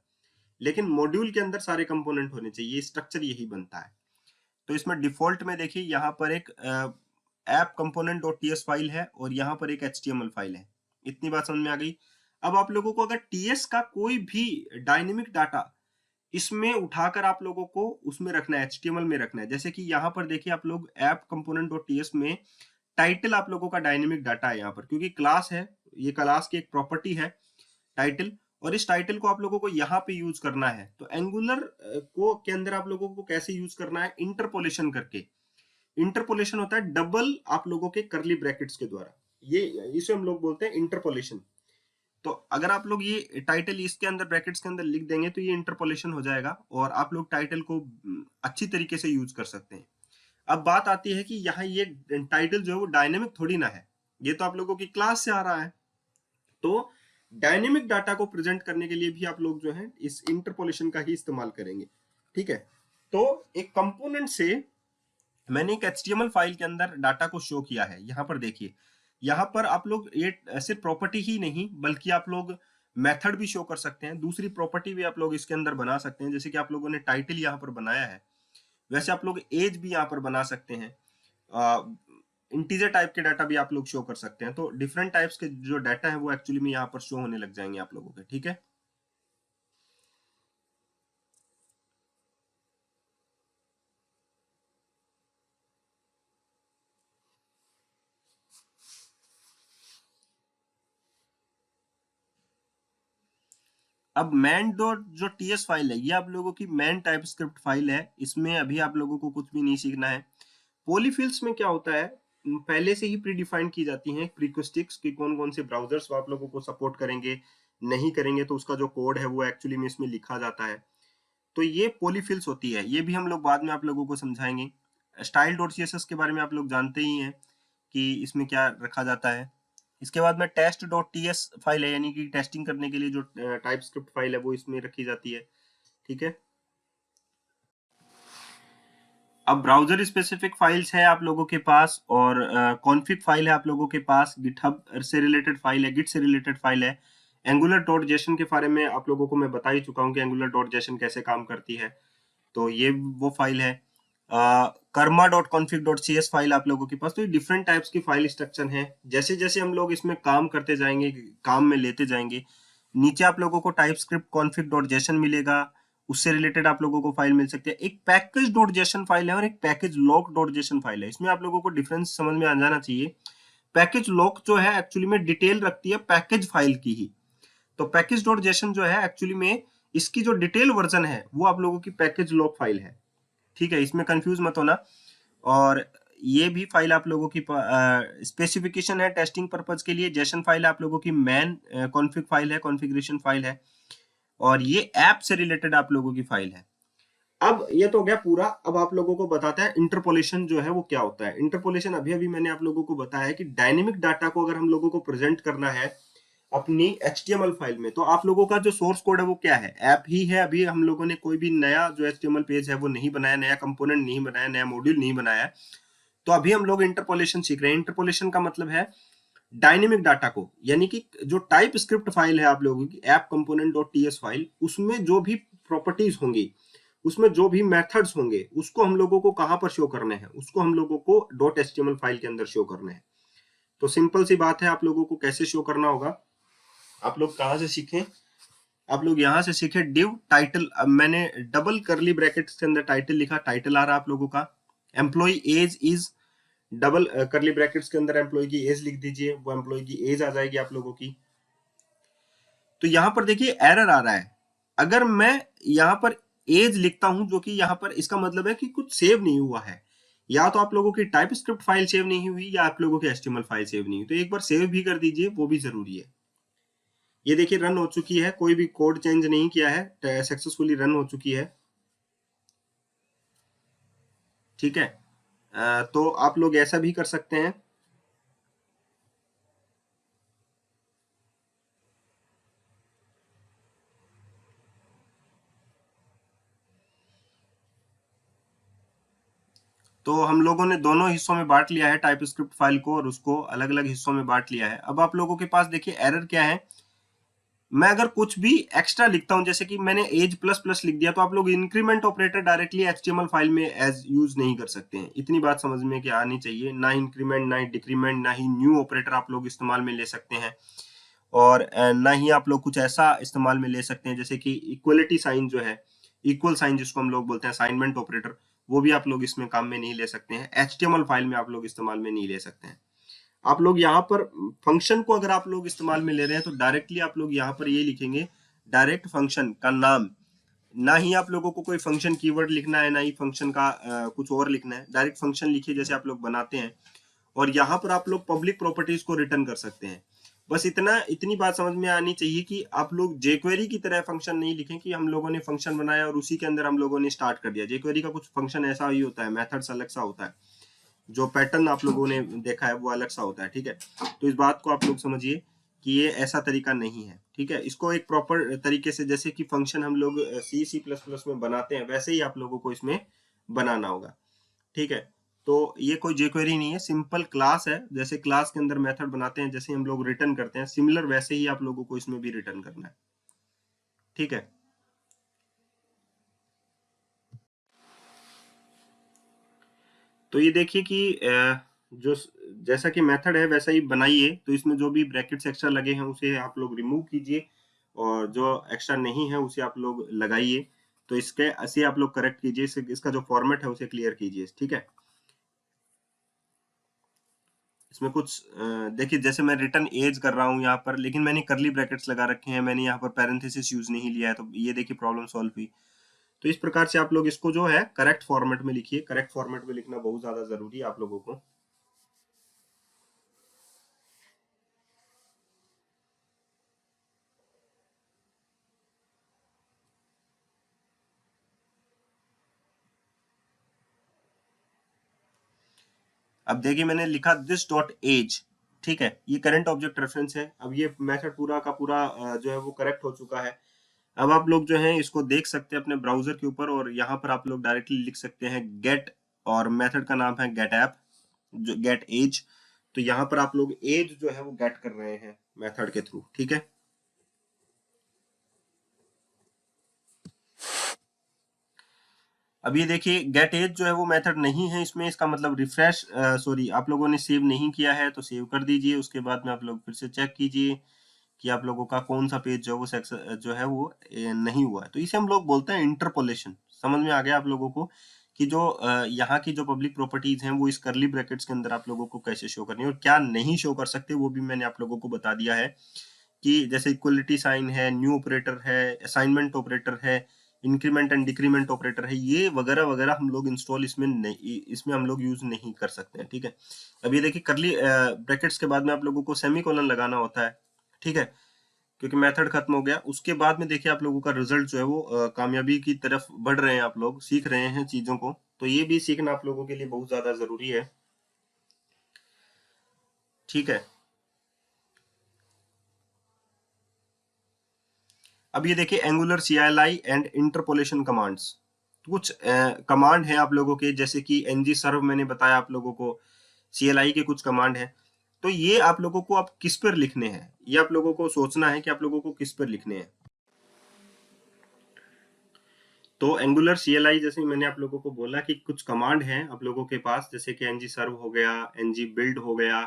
लेकिन मॉड्यूल के अंदर सारे कंपोनेंट होने चाहिए, स्ट्रक्चर यही बनता है। तो इसमें डिफॉल्ट में देखिए यहाँ पर एक app component dot TS file है और यहाँ पर एक एचटीएमएल फाइल है। इतनी बात समझ में आ गई। अब आप लोगों को अगर टीएस का कोई भी डायनेमिक डाटा इसमें उठाकर आप लोगों को उसमें रखना है, एचटीएमएल में रखना है, जैसे कि यहाँ पर देखिए आप लोग ऐप कंपोनेंट डॉट टीएस में टाइटल आप लोगों का डायनेमिक डाटा है यहाँ पर, क्योंकि क्लास है, ये क्लास की एक प्रॉपर्टी है टाइटल, और इस टाइटल को आप लोगों को यहाँ पे यूज करना है। तो एंगुलर को के अंदर आप लोगों को कैसे यूज करना है, इंटरपोलेशन करके। इंटरपोलेशन होता है डबल आप लोगों के करली ब्रैकेट्स के द्वारा, ये इसे हम लोग बोलते हैं इंटरपोलेशन। तो अगर आप लोग ये टाइटल इसके अंदर ब्रैकेट्स के अंदर लिख देंगे तो ये इंटरपोलेशन हो जाएगा और आप लोग टाइटल को अच्छी तरीके से यूज कर सकते हैं। अब बात आती है कि यहाँ ये टाइटल जो है वो डायनेमिक थोड़ी ना है, ये तो आप लोगों की क्लास से आ रहा है। तो डायनेमिक डाटा को प्रेजेंट करने के लिए भी आप लोग जो है इस इंटरपोलेशन का ही इस्तेमाल करेंगे, ठीक है। तो एक कंपोनेंट से मैंने एक HTML फाइल के अंदर डाटा को शो किया है, यहाँ पर देखिए, यहाँ पर आप लोग ये सिर्फ प्रॉपर्टी ही नहीं बल्कि आप लोग मेथड भी शो कर सकते हैं, दूसरी प्रॉपर्टी भी आप लोग इसके अंदर बना सकते हैं, जैसे कि आप लोगों ने टाइटल यहाँ पर बनाया है वैसे आप लोग एज भी यहाँ पर बना सकते हैं, इंटीजर टाइप के डाटा भी आप लोग शो कर सकते हैं। तो डिफरेंट टाइप्स के जो डाटा है वो एक्चुअली में यहाँ पर शो होने लग जाएंगे आप लोगों के, ठीक है। अब मैन डॉट जो टीएस फाइल है ये आप लोगों की मैन टाइप स्क्रिप्ट फाइल है, इसमें अभी आप लोगों को कुछ भी नहीं सीखना है। पॉलीफिल्स में क्या होता है, पहले से ही प्री डिफाइन की जाती हैं प्रीक्वेस्टिक्स कि कौन कौन से ब्राउजर्स आप लोगों को सपोर्ट करेंगे, नहीं करेंगे, तो उसका जो कोड है वो एक्चुअली में इसमें लिखा जाता है। तो ये पॉलीफिल्स होती है, ये भी हम लोग बाद में आप लोगों को समझाएंगे। स्टाइल डॉट सीएसएस के बारे में आप लोग जानते ही हैं कि इसमें क्या रखा जाता है। इसके बाद में टेस्ट डॉट टीएस फाइल है, यानी कि टेस्टिंग करने के लिए जो टाइप स्क्रिप्ट फाइल है वो इसमें रखी जाती है, ठीक है। अब ब्राउजर स्पेसिफिक फाइल्स है आप लोगों के पास, और कॉन्फ़िग फाइल है आप लोगों के पास, गिटहब से रिलेटेड फाइल है, गिट से रिलेटेड फाइल है। एंगुलर डॉट जेसन के बारे में आप लोगों को मैं बता ही चुका हूँ कि एंगुलर डॉट जेसन कैसे काम करती है, तो ये वो फाइल है। Karma dot config dot C S file आप लोगों के पास। तो ये डिफरेंट टाइप्स की फाइल स्ट्रक्चर है। जैसे जैसे हम लोग इसमें काम करते जाएंगे, काम में लेते जाएंगे, नीचे आप लोगों को type script config dot JSON मिलेगा, उससे रिलेटेड आप लोगों को फाइल मिल सकती है। एक पैकेज डॉट जेसन फाइल है और एक package lock dot JSON file है। इसमें आप लोगों को डिफरेंस समझ में आ जाना चाहिए। पैकेज लॉक जो है एक्चुअली में डिटेल रखती है पैकेज फाइल की ही, तो पैकेज डॉट जेसन जो है एक्चुअली में इसकी जो डिटेल वर्जन है वो आप लोगों की पैकेज लॉक फाइल है। ठीक है, इसमें कंफ्यूज मत होना। और ये भी फाइल आप लोगों की स्पेसिफिकेशन है टेस्टिंग पर्पज के लिए। जेसन फाइल आप लोगों की मैन कॉन्फ़िग फाइल है, कॉन्फ़िगरेशन फाइल है, और ये ऐप से रिलेटेड आप लोगों की फाइल है। अब ये तो हो गया पूरा। अब आप लोगों को बताता है इंटरपोलेशन जो है वो क्या होता है। इंटरपोलेशन अभी अभी मैंने आप लोगों को बताया है कि डायनेमिक डाटा को अगर हम लोगों को प्रेजेंट करना है अपनी HTML फाइल में, तो आप लोगों का जो सोर्स कोड है वो क्या है, ऐप ही है। अभी हम लोगों ने कोई भी नया जो HTML पेज है वो नहीं बनाया, नया कंपोनेंट नहीं बनाया, नया मॉड्यूल नहीं बनाया है। तो अभी हम लोग इंटरपोलेशन सीख रहे हैं। इंटरपोलेशन का मतलब है डायनेमिक डाटा को, यानी कि जो टाइप स्क्रिप्ट फाइल है आप लोगों की app component dot TS file, उसमें जो भी प्रॉपर्टीज होंगी, उसमें जो भी मेथड्स होंगे, उसको हम लोगों को कहां पर शो करने हैं, उसको हम लोगों को डॉट HTML फाइल के अंदर शो करने हैं। तो सिंपल सी बात है, आप लोगों को कैसे शो करना होगा, आप लोग कहां से सीखें, आप लोग यहां से सीखे डिव टाइटल। अब मैंने डबल करली ब्रैकेट्स के अंदर टाइटल लिखा, टाइटल आ रहा है आप लोगों का। Employ age is, double curly brackets के अंदर एम्प्लॉय की एज लिख दीजिए, वो एम्प्लॉय की एज आ जाएगी आप लोगों की। तो यहां पर देखिए एरर आ रहा है। अगर मैं यहां पर एज लिखता हूं, जो कि यहां पर इसका मतलब है कि कुछ सेव नहीं हुआ है, या तो आप लोगों की टाइप स्क्रिप्ट फाइल सेव नहीं हुई, या आप लोगों की HTML फाइल सेव नहीं हुई। तो एक बार सेव भी कर दीजिए, वो भी जरूरी है। ये देखिए रन हो चुकी है, कोई भी कोड चेंज नहीं किया है, सक्सेसफुली रन हो चुकी है। ठीक है, तो आप लोग ऐसा भी कर सकते हैं। तो हम लोगों ने दोनों हिस्सों में बांट लिया है टाइप स्क्रिप्ट फाइल को, और उसको अलग अलग हिस्सों में बांट लिया है। अब आप लोगों के पास देखिए एरर क्या है। मैं अगर कुछ भी एक्स्ट्रा लिखता हूं, जैसे कि मैंने एज प्लस प्लस लिख दिया, तो आप लोग increment operator directly HTML file में एज यूज नहीं कर सकते हैं। इतनी बात समझ में क्या आनी चाहिए। ना इंक्रीमेंट, ना डिक्रीमेंट, ना ही न्यू ऑपरेटर आप लोग इस्तेमाल में ले सकते हैं, और ना ही आप लोग कुछ ऐसा इस्तेमाल में ले सकते हैं जैसे कि इक्वलिटी साइन जो है, इक्वल साइन जिसको हम लोग बोलते हैं, असाइनमेंट ऑपरेटर, वो भी आप लोग इसमें काम में नहीं ले सकते हैं। HTML फाइल में आप लोग इस्तेमाल में नहीं ले सकते हैं। आप लोग यहाँ पर फंक्शन को अगर आप लोग इस्तेमाल में ले रहे हैं, तो डायरेक्टली आप लोग यहाँ पर ये लिखेंगे डायरेक्ट फंक्शन का नाम। ना ही आप लोगों को कोई फंक्शन कीवर्ड लिखना है, ना ही फंक्शन का कुछ और लिखना है। डायरेक्ट फंक्शन लिखिए जैसे आप लोग बनाते हैं, और यहाँ पर आप लोग पब्लिक प्रॉपर्टीज को रिटर्न कर सकते हैं। बस इतनी बात समझ में आनी चाहिए कि आप लोग jQuery की तरह फंक्शन नहीं लिखें कि हम लोगों ने फंक्शन बनाया और उसी के अंदर हम लोगों ने स्टार्ट कर दिया। jQuery का कुछ फंक्शन ऐसा ही होता है, मेथड्स अलग सा होता है, जो पैटर्न आप लोगों ने देखा है वो अलग सा होता है। ठीक है, तो इस बात को आप लोग समझिए कि ये ऐसा तरीका नहीं है। ठीक है, इसको एक प्रॉपर तरीके से, जैसे कि फंक्शन हम लोग C++ में बनाते हैं, वैसे ही आप लोगों को इसमें बनाना होगा। ठीक है, तो ये कोई jQuery नहीं है, सिंपल क्लास है। जैसे क्लास के अंदर मेथड बनाते हैं, जैसे हम लोग रिटर्न करते हैं, सिमिलर वैसे ही आप लोगों को इसमें भी रिटर्न करना है। ठीक है, तो ये देखिए कि जो जैसा कि मेथड है वैसा ही बनाइए। तो इसमें जो भी ब्रैकेट्स एक्स्ट्रा लगे हैं उसे आप लोग रिमूव कीजिए, और जो एक्स्ट्रा नहीं है उसे आप लोग लगाइए। तो इसके ऐसे आप लोग करेक्ट कीजिए, इसका जो फॉर्मेट है उसे क्लियर कीजिए। ठीक है, इसमें कुछ देखिए, जैसे मैं रिटर्न एज कर रहा हूँ यहाँ पर, लेकिन मैंने करली ब्रैकेट्स लगा रखे हैं, मैंने यहाँ पर पैरेंथेसिस यूज नहीं लिया है, तो ये देखिए प्रॉब्लम सॉल्व हुई। तो इस प्रकार से आप लोग इसको जो है करेक्ट फॉर्मेट में लिखिए। करेक्ट फॉर्मेट में लिखना बहुत ज्यादा जरूरी है आप लोगों को। अब देखिए मैंने लिखा दिस डॉट एज। ठीक है, ये करंट ऑब्जेक्ट रेफरेंस है। अब ये मेथड पूरा का पूरा जो है वो करेक्ट हो चुका है। अब आप लोग जो है इसको देख सकते हैं अपने ब्राउजर के ऊपर, और यहाँ पर आप लोग डायरेक्टली लिख सकते हैं गेट और मेथड का नाम है गेट ऐप, जो गेट एज। तो यहाँ पर आप लोग एज जो है वो गेट कर रहे हैं मेथड के थ्रू, ठीक है। अब ये देखिए गेट एज जो है वो मेथड नहीं है इसमें, इसका मतलब रिफ्रेश सॉरी आप लोगों ने सेव नहीं किया है तो सेव कर दीजिए। उसके बाद में आप लोग फिर से चेक कीजिए कि आप लोगों का कौन सा पेज जो है वो जो है वो नहीं हुआ है। तो इसे हम लोग बोलते हैं इंटरपोलेशन। समझ में आ गया आप लोगों को कि जो यहाँ की जो पब्लिक प्रॉपर्टीज हैं वो इस करली ब्रैकेट्स के अंदर आप लोगों को कैसे शो करनी है और क्या नहीं शो कर सकते, वो भी मैंने आप लोगों को बता दिया है। कि जैसे इक्वलिटी साइन है, न्यू ऑपरेटर है, असाइनमेंट ऑपरेटर है, इंक्रीमेंट एंड डिक्रीमेंट ऑपरेटर है, ये वगैरह वगैरह हम लोग इंस्टॉल इसमें नहीं, इसमें हम लोग यूज नहीं कर सकते हैं, ठीक है। अब ये देखिए करली ब्रैकेट्स के बाद में आप लोगों को सेमीकोलन लगाना होता है, ठीक है, क्योंकि मेथड खत्म हो गया। उसके बाद में देखिए आप लोगों का रिजल्ट जो है वो कामयाबी की तरफ बढ़ रहे हैं, आप लोग सीख रहे हैं चीजों को, तो ये भी सीखना आप लोगों के लिए बहुत ज्यादा जरूरी है, ठीक है। अब ये देखिए angular CLI and interpolation commands, कुछ कमांड है आप लोगों के, जैसे कि ng सर्व मैंने बताया आप लोगों को, CLI के कुछ कमांड है। तो ये आप लोगों को अब किस पर लिखने हैं, ये आप लोगों को सोचना है कि आप लोगों को किस पर लिखने हैं। तो एंगुलर CLI जैसे मैंने आप लोगों को बोला कि कुछ कमांड हैं आप लोगों के पास, जैसे कि ng सर्व हो गया, ng बिल्ड हो गया,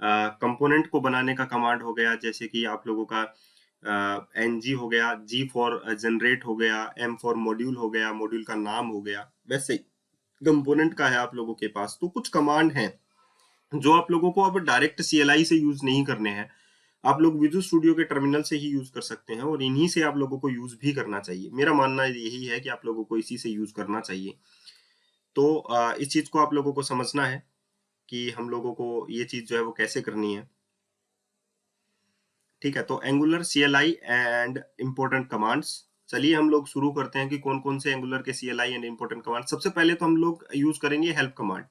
कंपोनेंट को बनाने का कमांड हो गया, जैसे कि आप लोगों का ng हो गया, g फॉर जनरेट हो गया, m फॉर मॉड्यूल हो गया, मॉड्यूल का नाम हो गया, वैसे कंपोनेंट का है आप लोगों के पास। तो कुछ कमांड हैं जो आप लोगों को अब डायरेक्ट CLI से यूज नहीं करने हैं, आप लोग विजुअल स्टूडियो के टर्मिनल से ही यूज कर सकते हैं और इन्हीं से आप लोगों को यूज भी करना चाहिए। मेरा मानना यही है कि आप लोगों को इसी से यूज करना चाहिए। तो इस चीज को आप लोगों को समझना है कि हम लोगों को ये चीज जो है वो कैसे करनी है, ठीक है। तो angular CLI and important commands, चलिए हम लोग शुरू करते हैं कि कौन कौन से एंगुलर के CLI एंड इंपॉर्टेंट कमांड। सबसे पहले तो हम लोग यूज करेंगे हेल्प कमांड,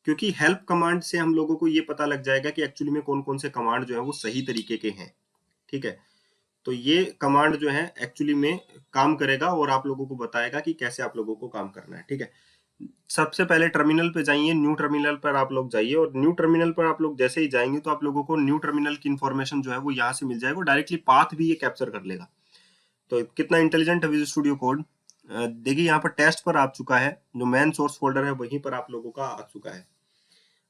क्योंकि हेल्प कमांड से हम लोगों को ये पता लग जाएगा कि एक्चुअली में कौन कौन से कमांड जो है वो सही तरीके के हैं, ठीक है। तो ये कमांड जो है एक्चुअली में काम करेगा और आप लोगों को बताएगा कि कैसे आप लोगों को काम करना है, ठीक है। सबसे पहले टर्मिनल पे जाइए, न्यू टर्मिनल पर आप लोग जाइए और न्यू टर्मिनल पर आप लोग जैसे ही जाएंगे तो आप लोगों को न्यू टर्मिनल की इंफॉर्मेशन जो है वो यहाँ से मिल जाएगा, डायरेक्टली पाथ भी ये कैप्चर कर लेगा। तो कितना इंटेलिजेंट है विजुअल स्टूडियो कोड। देखिए यहाँ पर टेस्ट पर आ चुका है, जो मेन सोर्स फोल्डर है वहीं पर आप लोगों का आ चुका है।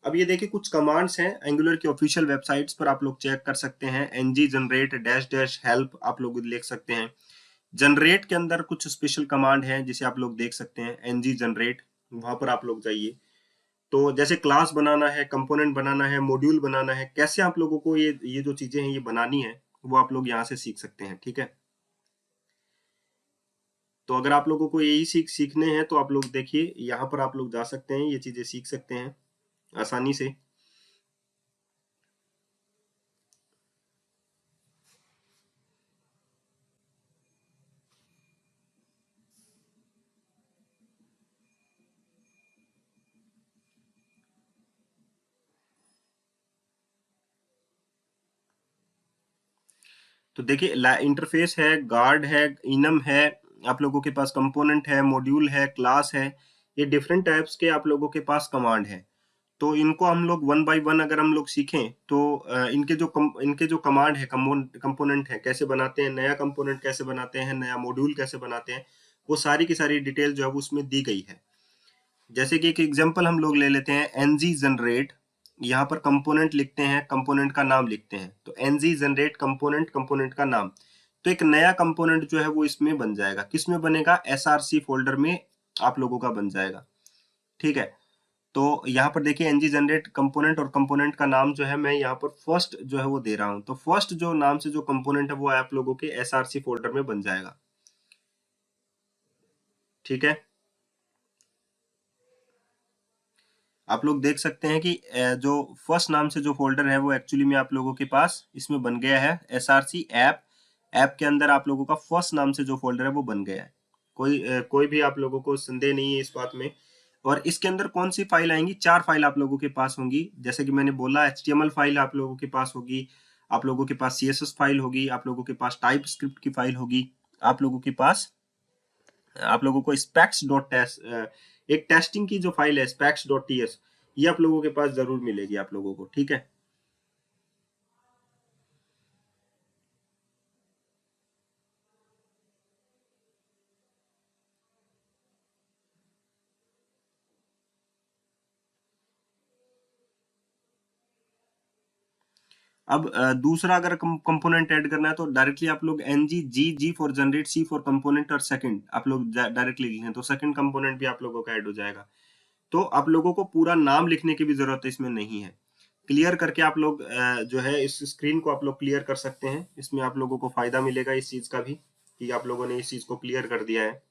अब ये देखिए कुछ कमांड्स हैं एंगुलर की ऑफिशियल वेबसाइट्स पर आप लोग चेक कर सकते हैं। ng generate dash dash help आप लोग लिख सकते हैं। जनरेट के अंदर कुछ स्पेशल कमांड है जिसे आप लोग देख सकते हैं, ng जनरेट, वहां पर आप लोग जाइए। तो जैसे क्लास बनाना है, कंपोनेंट बनाना है, मॉड्यूल बनाना है, कैसे आप लोगों को ये जो चीजें हैं ये बनानी है वो आप लोग यहाँ से सीख सकते हैं, ठीक है। तो अगर आप लोगों को यही सीखने हैं तो आप लोग देखिए यहाँ पर आप लोग जा सकते हैं, ये चीजें सीख सकते हैं आसानी से। तो देखिए इंटरफेस है, गार्ड है, इनम है, आप लोगों के पास कंपोनेंट है, मॉड्यूल है, क्लास है, ये डिफरेंट टाइप्स के आप लोगों के पास कमांड है। तो इनको हम लोग वन बाय वन अगर हम लोग सीखें तो इनके जो कमांड है, कंपोनेंट है, कैसे बनाते हैं, नया कंपोनेंट कैसे बनाते हैं, नया मॉड्यूल कैसे बनाते हैं, वो सारी की सारी डिटेल जो है वो उसमें दी गई है। जैसे कि एक एग्जांपल हम लोग ले लेते हैं, ng जनरेट, यहाँ पर कंपोनेंट लिखते हैं, कंपोनेंट का नाम लिखते हैं, तो ng जनरेट कंपोनेंट, कंपोनेंट का नाम, तो एक नया कंपोनेंट जो है वो इसमें बन जाएगा। किस में बनेगा, src फोल्डर में आप लोगों का बन जाएगा, ठीक है। तो यहाँ पर देखिए ng जनरेट कंपोनेंट और कंपोनेंट का नाम जो है मैं यहाँ पर फर्स्ट जो है वो दे रहा हूँ, तो फर्स्ट जो नाम से जो कंपोनेंट है वो आप लोगों के src फोल्डर में बन जाएगा, ठीक है। आप लोग देख सकते हैं कि जो फर्स्ट नाम से जो फोल्डर है वो एक्चुअली में आप लोगों के पास इसमें बन गया है, src ऐप। ऐप के अंदर आप लोगों का फर्स्ट नाम से जो फोल्डर है वो बन गया है। कोई भी आप लोगों को संदेह नहीं है इस बात में। और इसके अंदर कौन सी फाइल आएंगी, 4 फाइल आप लोगों के पास होंगी। जैसे कि मैंने बोला, HTML फाइल आप लोगों के पास होगी, आप लोगों के पास CSS फाइल होगी, आप लोगों के पास टाइप स्क्रिप्ट की फाइल होगी, आप लोगों के पास, आप लोगों को एक टेस्टिंग की जो फाइल है specs.ts, ये आप लोगों के पास जरूर मिलेगी आप लोगों को, ठीक है। अब दूसरा अगर कंपोनेंट ऐड करना है तो डायरेक्टली आप लोग G for generate, C for component और सेकंड आप लोग डायरेक्टली लिखें तो सेकंड कंपोनेंट भी आप लोगों का ऐड हो जाएगा। तो आप लोगों को पूरा नाम लिखने की भी जरूरत इसमें नहीं है। क्लियर करके आप लोग जो है इस स्क्रीन को आप लोग क्लियर कर सकते हैं। इसमें आप लोगों को फायदा मिलेगा इस चीज का भी कि आप लोगों ने इस चीज को क्लियर कर दिया है।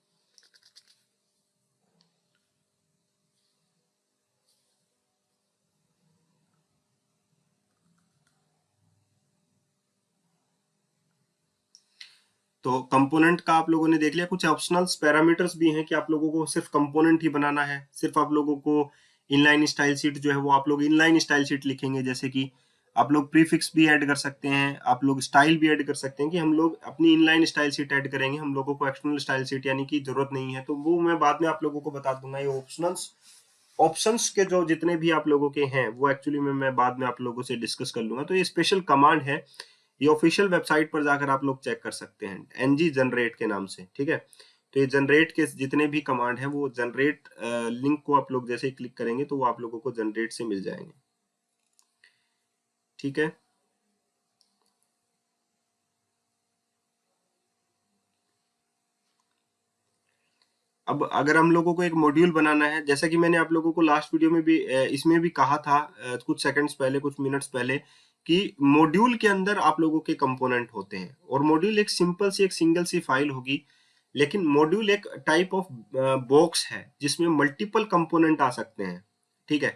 तो कंपोनेंट का आप लोगों ने देख लिया। कुछ ऑप्शनल पैरामीटर्स भी हैं कि आप लोगों को सिर्फ कंपोनेंट ही बनाना है। सिर्फ आप लोगों को इनलाइन स्टाइल शीट जो है वो आप लोग इनलाइन स्टाइल शीट लिखेंगे, जैसे कि आप लोग प्रीफिक्स भी ऐड कर सकते हैं, आप लोग स्टाइल भी ऐड कर सकते हैं कि हम लोग अपनी इनलाइन स्टाइल शीट ऐड करेंगे, हम लोगों को एक्सटर्नल स्टाइल शीट यानी कि जरूरत नहीं है। तो वो मैं बाद में आप लोगों को बता दूंगा। ये ऑप्शंस के जो जितने भी आप लोगों के हैं वो एक्चुअली में मैं बाद में आप लोगों से डिस्कस कर लूंगा। तो ये स्पेशल कमांड है, ये ऑफिशियल वेबसाइट पर जाकर आप लोग चेक कर सकते हैं एनजी जनरेट के नाम से, ठीक है। तो ये जनरेट के जितने भी कमांड है वो जनरेट लिंक को आप लोग जैसे ही क्लिक करेंगे तो वो आप लोगों को जनरेट से मिल जाएंगे, ठीक है। अब अगर हम लोगों को एक मॉड्यूल बनाना है, जैसा कि मैंने आप लोगों को लास्ट वीडियो में भी इसमें भी कहा था कुछ सेकंड्स पहले, कुछ मिनट्स पहले, कि मॉड्यूल के अंदर आप लोगों के कंपोनेंट होते हैं और मॉड्यूल एक सिंपल सी एक सिंगल सी फाइल होगी। लेकिन मॉड्यूल एक टाइप ऑफ बॉक्स है जिसमें मल्टीपल कंपोनेंट आ सकते हैं, ठीक है।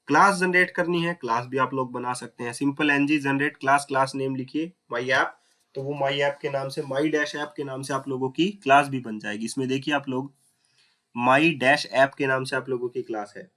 क्लास जनरेट करनी है, क्लास भी आप लोग बना सकते हैं। Simple ng generate class, class name लिखिए माई ऐप, तो वो माई ऐप के नाम से, माई डैश ऐप के नाम से आप लोगों की क्लास भी बन जाएगी। इसमें देखिए आप लोग माई डैश ऐप के नाम से आप लोगों की क्लास है।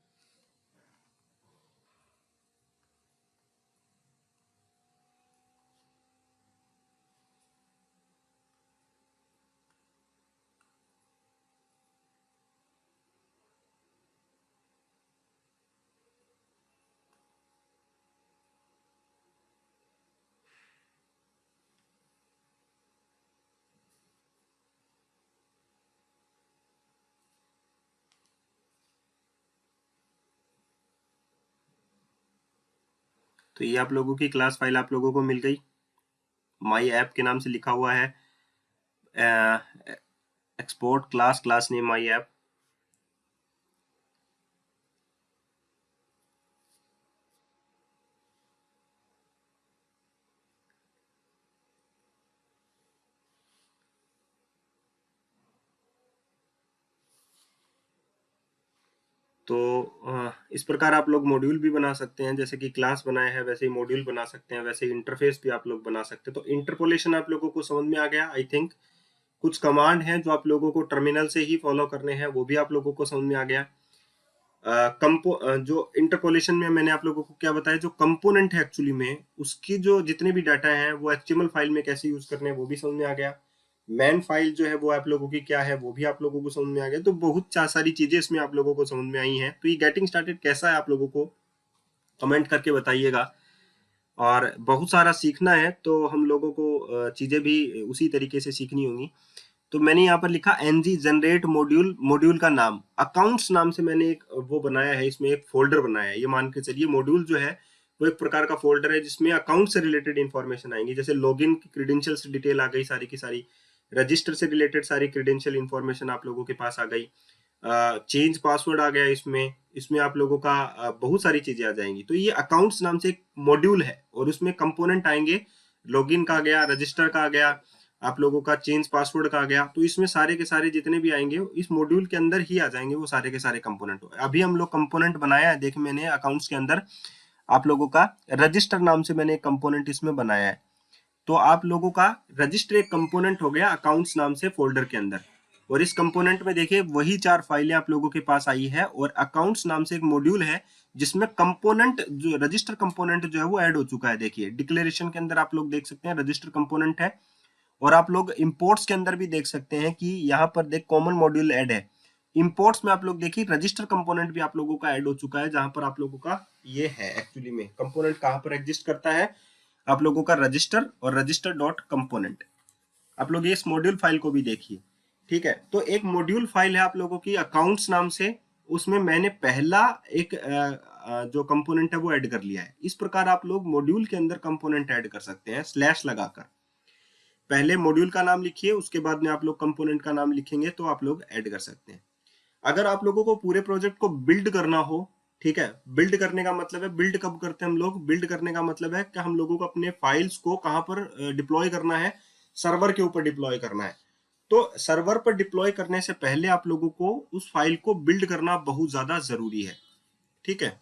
तो ये आप लोगों की क्लास फाइल आप लोगों को मिल गई, माई ऐप के नाम से लिखा हुआ है, export class, class name my app. तो इस प्रकार आप लोग मॉड्यूल भी बना सकते हैं, जैसे कि क्लास बनाया है वैसे ही मॉड्यूल बना सकते हैं, वैसे ही इंटरफेस भी आप लोग बना सकते हैं। तो इंटरपोलेशन आप लोगों को समझ में आ गया आई थिंक। कुछ कमांड हैं जो आप लोगों को टर्मिनल से ही फॉलो करने हैं, वो भी आप लोगों को समझ में आ गया। जो इंटरपोलेशन में मैंने आप लोगों को क्या बताया, जो कंपोनेंट है एक्चुअली में उसकी जो जितने भी डाटा हैं वो एचटीएमएल फाइल में कैसे यूज करने हैं वो भी समझ में आ गया। मैन फाइल जो है वो आप लोगों की क्या है वो भी आप लोगों को समझ में आ गया। तो बहुत सारी चीजें इसमें आप लोगों को समझ में आई हैं। तो ये गेटिंग स्टार्टेड कैसा है आप लोगों को कमेंट करके बताइएगा। और बहुत सारा सीखना है तो हम लोगों को चीजें भी उसी तरीके से सीखनी होंगी। तो मैंने यहाँ पर लिखा एनजी जनरेट मॉड्यूल, मॉड्यूल का नाम अकाउंट्स नाम से मैंने एक वो बनाया है, इसमें एक फोल्डर बनाया है। ये मान के चलिए मॉड्यूल जो है वो एक प्रकार का फोल्डर है जिसमें अकाउंट से रिलेटेड इंफॉर्मेशन आएंगी, जैसे लॉगिन की क्रेडेंशियल्स डिटेल आ गई सारी की सारी, रजिस्टर से रिलेटेड सारी क्रेडेंशियल इंफॉर्मेशन आप लोगों के पास आ गई, चेंज पासवर्ड आ गया इसमें, इसमें आप लोगों का बहुत सारी चीजें आ जाएंगी। तो ये अकाउंट्स नाम से एक मॉड्यूल है और उसमें कंपोनेंट आएंगे, लॉगिन का आ गया, रजिस्टर का आ गया, आप लोगों का चेंज पासवर्ड का आ गया। तो इसमें सारे के सारे जितने भी आएंगे इस मॉड्यूल के अंदर ही आ जाएंगे, वो सारे के सारे कंपोनेंट। अभी हम लोग कंपोनेंट बनाया है, देखिए मैंने अकाउंट्स के अंदर आप लोगों का रजिस्टर नाम से मैंने एक कंपोनेंट इसमें बनाया है। तो आप लोगों का रजिस्टर एक कंपोनेंट हो गया अकाउंट्स नाम से फोल्डर के अंदर। और इस कंपोनेंट में देखिए वही 4 फाइलें आप लोगों के पास आई है और अकाउंट्स नाम से एक मॉड्यूल है जिसमें कंपोनेंट जो रजिस्टर कंपोनेंट जो है वो ऐड हो चुका है। देखिए डिक्लेरेशन के अंदर आप लोग देख सकते हैं रजिस्टर कंपोनेंट है, और आप लोग इंपोर्ट्स के अंदर भी देख सकते हैं कि यहाँ पर देख कॉमन मॉड्यूल ऐड है। इंपोर्ट्स में आप लोग देखिए रजिस्टर कंपोनेंट भी आप लोगों का ऐड हो चुका है, जहां पर आप लोगों का ये है एक्चुअली में कंपोनेंट कहां पर एग्जिस्ट करता है, आप लोगों का रजिस्टर और रजिस्टर डॉट कंपोनेंट। आप लोग इस मॉड्यूल फाइल को भी देखिए, ठीक है। तो एक मॉड्यूल फाइल है आप लोगों की अकाउंट्स नाम से, उसमें मैंने पहला एक जो कंपोनेंट है वो ऐड कर लिया है। इस प्रकार आप लोग मॉड्यूल के अंदर कंपोनेंट ऐड कर सकते हैं स्लैश लगाकर। पहले मॉड्यूल का नाम लिखिए, उसके बाद में आप लोग कंपोनेंट का नाम लिखेंगे तो आप लोग ऐड कर सकते हैं। अगर आप लोगों को पूरे प्रोजेक्ट को बिल्ड करना हो, ठीक है, बिल्ड करने का मतलब है, बिल्ड कब करते हैं हम लोग, बिल्ड करने का मतलब है कि हम लोगों को अपने फाइल्स को कहां पर डिप्लॉय करना है, सर्वर के ऊपर डिप्लॉय करना है। तो सर्वर पर डिप्लॉय करने से पहले आप लोगों को उस फाइल को बिल्ड करना बहुत ज्यादा जरूरी है, ठीक है।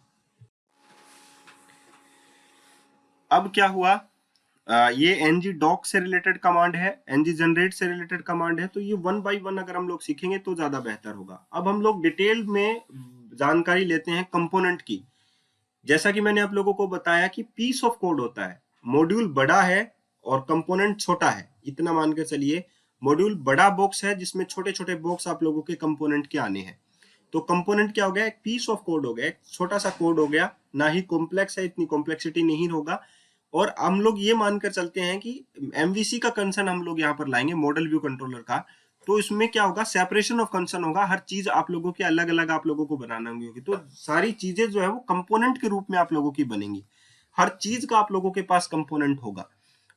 अब क्या हुआ, ये ng doc से रिलेटेड कमांड है, ng generate से रिलेटेड कमांड है, तो ये वन बाय वन अगर हम लोग सीखेंगे तो ज्यादा बेहतर होगा। अब हम लोग डिटेल में जानकारी लेते हैं कंपोनेंट की। जैसा कि मैंने आप लोगों को बताया कि पीस ऑफ कोड होता है, मॉड्यूल बड़ा है और कंपोनेंट छोटा है, इतना मान के चलिए। मॉड्यूल बड़ा बॉक्स है जिसमें छोटे छोटे बॉक्स आप लोगों के कंपोनेंट के आने हैं। तो कंपोनेंट क्या हो गया, एक पीस ऑफ कोड हो गया, एक छोटा सा कोड हो गया, ना ही कॉम्प्लेक्स है, इतनी कॉम्प्लेक्सिटी नहीं होगा। और हम लोग ये मानकर चलते हैं कि एमवीसी का कंसर्न हम लोग यहाँ पर लाएंगे, मॉडल व्यू कंट्रोलर का। तो इसमें क्या होगा, सेपरेशन ऑफ कंसर्न होगा, हर चीज आप लोगों की अलग अलग आप लोगों को बनाना होगी। तो सारी चीजें जो है वो कंपोनेंट के रूप में आप लोगों की बनेंगी, हर चीज का आप लोगों के पास कंपोनेंट होगा,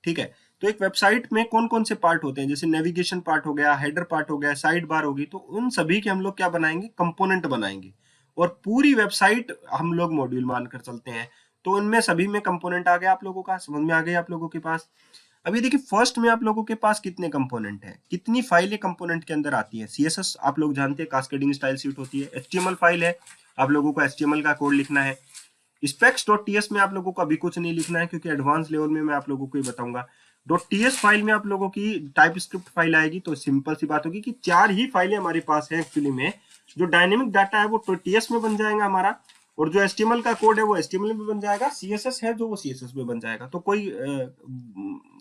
ठीक है। तो एक वेबसाइट में कौन कौन से पार्ट होते हैं, जैसे नेविगेशन पार्ट हो गया, हेडर पार्ट हो गया, साइड बार होगी, तो उन सभी के हम लोग क्या बनाएंगे, कंपोनेंट बनाएंगे। और पूरी वेबसाइट हम लोग मॉड्यूल मानकर चलते हैं। तो उनमें सभी में कंपोनेंट आ गया, आप लोगों का समझ में आ गया आप लोगों के पास। अभी देखिए फर्स्ट में आप लोगों के पास कितने कंपोनेंट हैं, कितनी फाइलें कंपोनेंट के अंदर आती है। सीएसएस आप लोग जानते हैं, कास्केडिंग स्टाइल शीट होती है। एचटीएमएल फाइल है, आप लोगों को एचटीएमएल का कोड लिखना है। specs.ts में आप लोगों को अभी कुछ नहीं लिखना है, क्योंकि एडवांस लेवल में मैं आप लोगों को ये बताऊंगा। .ts फाइल में आप लोगों की टाइप स्क्रिप्ट फाइल आएगी। तो सिंपल सी बात होगी कि 4 ही फाइलें हमारे पास है एक्चुअली में। जो डायनेमिक डाटा है वो ts में बन जाएगा हमारा, और जो HTML का कोड है वो HTML में बन जाएगा, CSS है जो वो CSS में बन जाएगा। तो कोई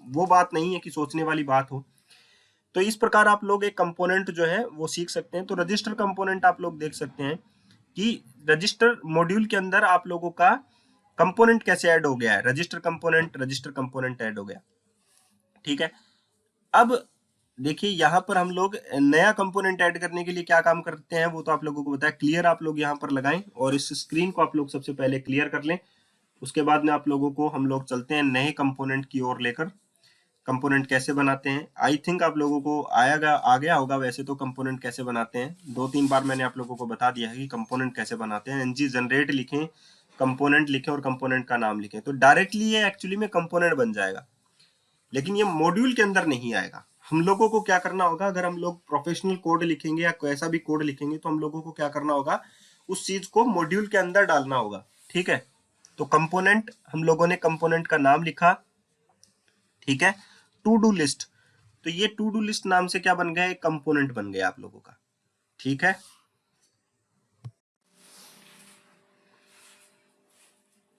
वो बात नहीं है कि सोचने वाली बात हो। तो इस प्रकार आप लोग एक कंपोनेंट जो है वो सीख सकते हैं। तो रजिस्टर कंपोनेंट आप लोग देख सकते हैं कि रजिस्टर मॉड्यूल के अंदर आप लोगों का कंपोनेंट कैसे ऐड हो गया है, रजिस्टर कंपोनेंट ऐड हो गया, ठीक है। अब देखिए यहाँ पर हम लोग नया कंपोनेंट ऐड करने के लिए क्या काम करते हैं वो तो आप लोगों को बताया। क्लियर आप लोग यहाँ पर लगाएं और इस स्क्रीन को आप लोग सबसे पहले क्लियर कर लें। उसके बाद में आप लोगों को हम लोग चलते हैं नए कंपोनेंट की ओर लेकर। कंपोनेंट कैसे बनाते हैं, आई थिंक आप लोगों को आ गया होगा वैसे तो कंपोनेंट कैसे बनाते हैं। 2-3 बार मैंने आप लोगों को बता दिया है कि कंपोनेंट कैसे बनाते हैं। ng जनरेट लिखें, कंपोनेंट लिखें और कंपोनेंट का नाम लिखें, तो डायरेक्टली ये एक्चुअली में कंपोनेंट बन जाएगा। लेकिन ये मॉड्यूल के अंदर नहीं आएगा। हम लोगों को क्या करना होगा, अगर हम लोग प्रोफेशनल कोड लिखेंगे या कैसा भी कोड लिखेंगे तो हम लोगों को क्या करना होगा, उस चीज को मॉड्यूल के अंदर डालना होगा, ठीक है। तो कंपोनेंट, हम लोगों ने कंपोनेंट का नाम लिखा, ठीक है। टू डू लिस्ट, तो ये टू डू लिस्ट नाम से क्या बन गया, एक कंपोनेंट बन गया आप लोगों का, ठीक है।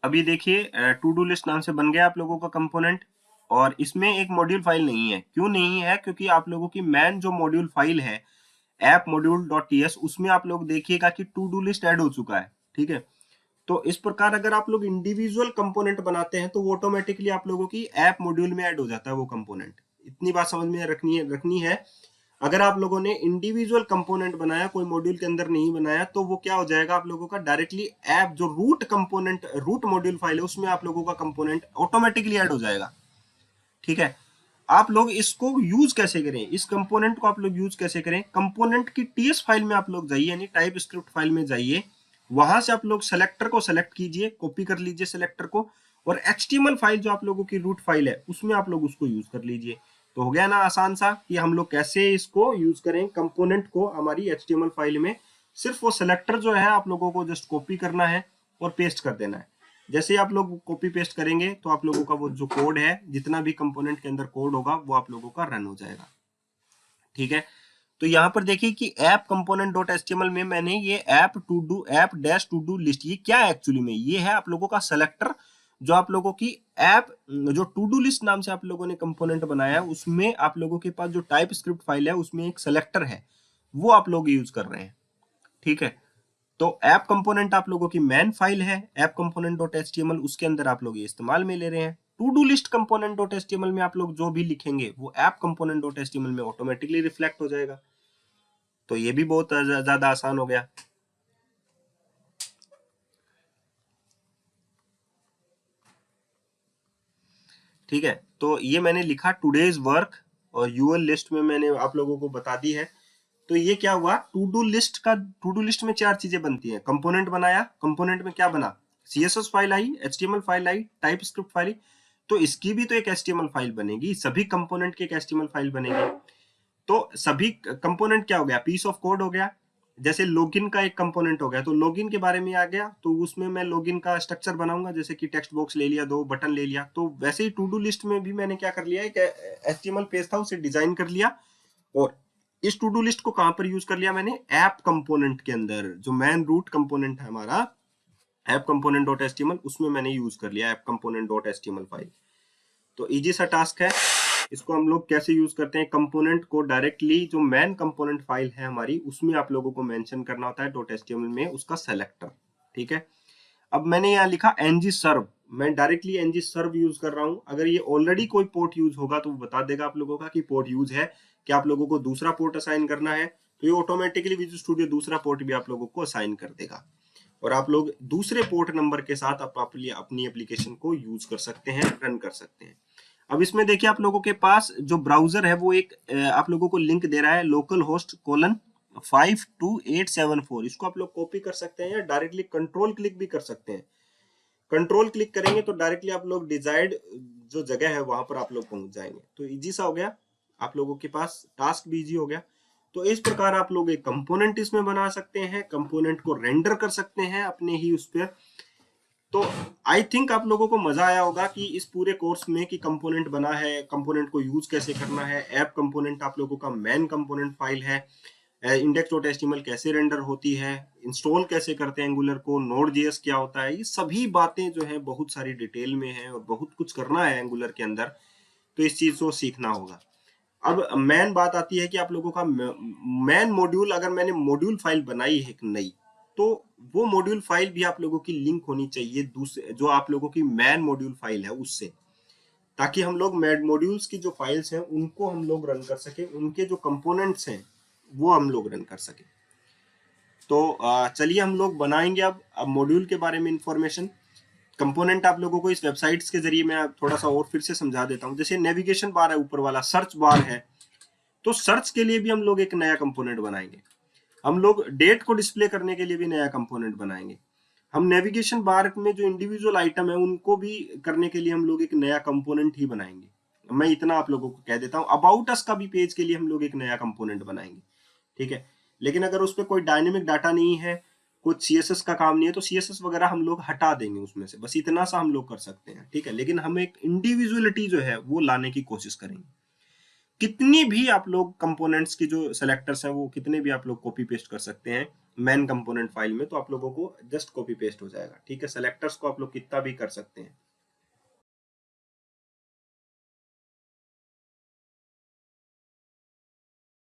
अभी देखिए टू डू लिस्ट नाम से बन गया आप लोगों का कंपोनेंट, और इसमें एक मॉड्यूल फाइल नहीं है। क्यों नहीं है, क्योंकि आप लोगों की मैन जो मॉड्यूल फाइल है ऐप मॉड्यूल डॉट टीएस, उसमें आप लोग देखिएगा कि टू डू लिस्ट ऐड हो चुका है, ठीक है। तो इस प्रकार अगर आप लोग इंडिविजुअल कंपोनेंट बनाते हैं तो वो ऑटोमेटिकली आप लोगों की ऐप मॉड्यूल में ऐड हो जाता है वो कंपोनेंट। इतनी बात समझ में रखनी है। अगर आप लोगों ने इंडिविजुअल कंपोनेंट बनाया, कोई मॉड्यूल के अंदर नहीं बनाया, तो वो क्या हो जाएगा, आप लोगों का डायरेक्टली ऐप जो root component, root module file है उसमें आप लोगों का कंपोनेंट ऑटोमेटिकली ऐड हो जाएगा, ठीक है। आप लोग इसको यूज कैसे करें, इस कंपोनेंट को आप लोग यूज कैसे करें, कंपोनेंट की टीएस फाइल में आप लोग जाइए, यानी टाइप स्क्रिप्ट फाइल में जाइए। वहां से आप लोग सेलेक्टर को सेलेक्ट कीजिए, कॉपी कर लीजिए सेलेक्टर को, और एचटीएमएल फाइल जो आप लोगों की रूट फाइल है उसमें आप लोग उसको यूज कर लीजिए। तो हो गया ना आसान सा कि हम लोग कैसे इसको यूज करें कंपोनेंट को हमारी एचटीएमएल फाइल में। सिर्फ वो सेलेक्टर जो है आप लोगों को जस्ट कॉपी करना है और पेस्ट कर देना है। जैसे ही आप लोग कॉपी पेस्ट करेंगे तो आप लोगों का वो जो कोड है, जितना भी कंपोनेंट के अंदर कोड होगा वो आप लोगों का रन हो जाएगा, ठीक है। तो यहाँ पर देखिए कि ऐप कंपोनेंट डॉट एचटीएमएल में मैंने ये app dash to do list, ये क्या है एक्चुअली में, ये है आप लोगों का सेलेक्टर। जो आप लोगों की ऐप जो टू डू लिस्ट नाम से आप लोगों ने कंपोनेंट बनाया है, उसमें आप लोगों के पास जो टाइप स्क्रिप्ट फाइल है उसमें एक सेलेक्टर है, वो आप लोग यूज कर रहे हैं, ठीक है। तो ऐप कंपोनेंट आप लोगों की मैन फाइल है, ऐप कंपोनेंट डॉट एचटीएमएल, उसके अंदर आप लोग ये इस्तेमाल में ले रहे हैं। To do list component dot HTML में आप लोग जो भी लिखेंगे वो ऐप कंपोनेंट डॉट एचटीएमएल में ऑटोमेटिकली रिफ्लेक्ट हो जाएगा। तो ये भी बहुत ज्यादा आसान हो गया। ठीक है, तो ये मैंने लिखा टुडेज वर्क और यूएल लिस्ट में मैंने आप लोगों को बता दी है। तो ये क्या हुआ, टू डू लिस्ट का, टू डू लिस्ट में चार चीजें बनती हैं। कंपोनेंट बनाया, कंपोनेंट में क्या बना, सीएसएस फाइल आई, एचटीएमएल फाइल आई, टाइप स्क्रिप्ट फाइल आई। तो इसकी भी तो एक एचटीएमएल फाइल बनेगी, सभी कंपोनेंट की एक एचटीएमएल फाइल बनेगी। तो सभी कंपोनेंट क्या हो गया, पीस ऑफ कोड हो गया। जैसे लॉगिन का एक कंपोनेंट हो गया, तो लॉगिन के बारे में आ गया, तो उसमें मैं लॉगिन का स्ट्रक्चर बनाऊंगा, जैसे कि टेक्स्ट बॉक्स ले लिया, दो बटन ले लिया। तो वैसे ही टू डू लिस्ट में भी मैंने क्या कर लिया, एक एचटीएमएल पेज था उसे डिजाइन कर लिया, और इस टू डू लिस्ट को कहां पर यूज कर लिया मैंने, ऐप कंपोनेंट के अंदर, जो मैन रूट कंपोनेंट है हमारा ऐप कंपोनेंट डॉट एचटीएमएल, उसमें मैंने यूज कर लिया app component dot HTML file. तो इजी सा टास्क है। इसको हम लोग कैसे यूज करते हैं, कंपोनेंट को डायरेक्टली जो मैन कंपोनेंट फाइल है हमारी, उसमें आप लोगों को मेंशन करना होता है डॉट एचटीएमएल में उसका सेलेक्टर। ठीक है, अब मैंने यहाँ लिखा एनजी सर्व, मैं डायरेक्टली एनजी सर्व यूज कर रहा हूं। अगर ये ऑलरेडी कोई पोर्ट यूज होगा तो वो बता देगा आप लोगों का कि पोर्ट यूज है, कि आप लोगों को दूसरा पोर्ट असाइन करना है, तो ये ऑटोमेटिकली विजुअल स्टूडियो दूसरा पोर्ट भी आप लोगों को असाइन कर देगा, और आप लोग दूसरे पोर्ट नंबर के साथ आप अपनी एप्लीकेशन को यूज कर सकते हैं, रन कर सकते हैं। अब इसमें देखिए आप लोगों के पास जो ब्राउजर है वो एक आप लोगों को लिंक दे रहा है, लोकल होस्ट कोलन 52874। इसको आप लोग कॉपी कर सकते हैं या डायरेक्टली कंट्रोल क्लिक भी कर सकते हैं। कंट्रोल क्लिक करेंगे तो डायरेक्टली आप लोग डिजायर्ड जो जगह है वहां पर आप लोग पहुंच जाएंगे। तो इजी सा हो गया, आप लोगों के पास टास्क भी इजी हो गया। तो इस प्रकार आप लोग एक कंपोनेंट इसमें बना सकते हैं, कंपोनेंट को रेंडर कर सकते हैं अपने ही उस पर। तो आई थिंक आप लोगों को मजा आया होगा कि इस पूरे कोर्स में कि कंपोनेंट बना है, कंपोनेंट को यूज कैसे करना है, ऐप कंपोनेंट आप लोगों का मेन कंपोनेंट फाइल है, इंडेक्स डॉट एचटीएमएल कैसे रेंडर होती है, इंस्टॉल कैसे करते हैं एंगुलर को, नोड जेएस क्या होता है, ये सभी बातें जो है बहुत सारी डिटेल में है और बहुत कुछ करना है एंगुलर के अंदर। तो इस चीज को सीखना होगा। अब मेन बात आती है कि आप लोगों का मेन मॉड्यूल, अगर मैंने मॉड्यूल फाइल बनाई है एक नई, तो वो मॉड्यूल फाइल भी आप लोगों की लिंक होनी चाहिए दूसरे जो आप लोगों की मैन मॉड्यूल फाइल है उससे, ताकि हम लोग मॉड्यूल्स की जो फाइल्स हैं उनको हम लोग रन कर सके, उनके जो कंपोनेंट्स हैं वो हम लोग रन कर सके। तो चलिए हम लोग बनाएंगे अब मॉड्यूल के बारे में इंफॉर्मेशन। कंपोनेंट आप लोगों को इस वेबसाइट्स के जरिए मैं थोड़ा सा और फिर से समझा देता हूँ। जैसे नेविगेशन बार है ऊपर वाला, सर्च बार है, तो सर्च के लिए भी हम लोग एक नया कंपोनेंट बनाएंगे। हम लोग डेट को डिस्प्ले करने के लिए भी नया कंपोनेंट बनाएंगे। हम नेविगेशन बार में जो इंडिविजुअल आइटम है उनको भी करने के लिए हम लोग एक नया कंपोनेंट ही बनाएंगे। मैं इतना आप लोगों को कह देता हूँ, अबाउट अस का भी पेज के लिए हम लोग एक नया कंपोनेंट बनाएंगे। ठीक है, लेकिन अगर उस पर कोई डायनेमिक डाटा नहीं है, कुछ सीएसएस का काम नहीं है, तो सीएसएस वगैरह हम लोग हटा देंगे उसमें से, बस इतना सा हम लोग कर सकते हैं। ठीक है, लेकिन हम एक इंडिविजुअलिटी जो है वो लाने की कोशिश करेंगे। कितनी भी आप लोग कंपोनेंट्स की जो सेलेक्टर्स हैं वो कितने भी आप लोग कॉपी पेस्ट कर सकते हैं मैन कंपोनेंट फाइल में, तो आप लोगों को जस्ट कॉपी पेस्ट हो जाएगा। ठीक है, सेलेक्टर्स को आप लोग कितना भी कर सकते हैं।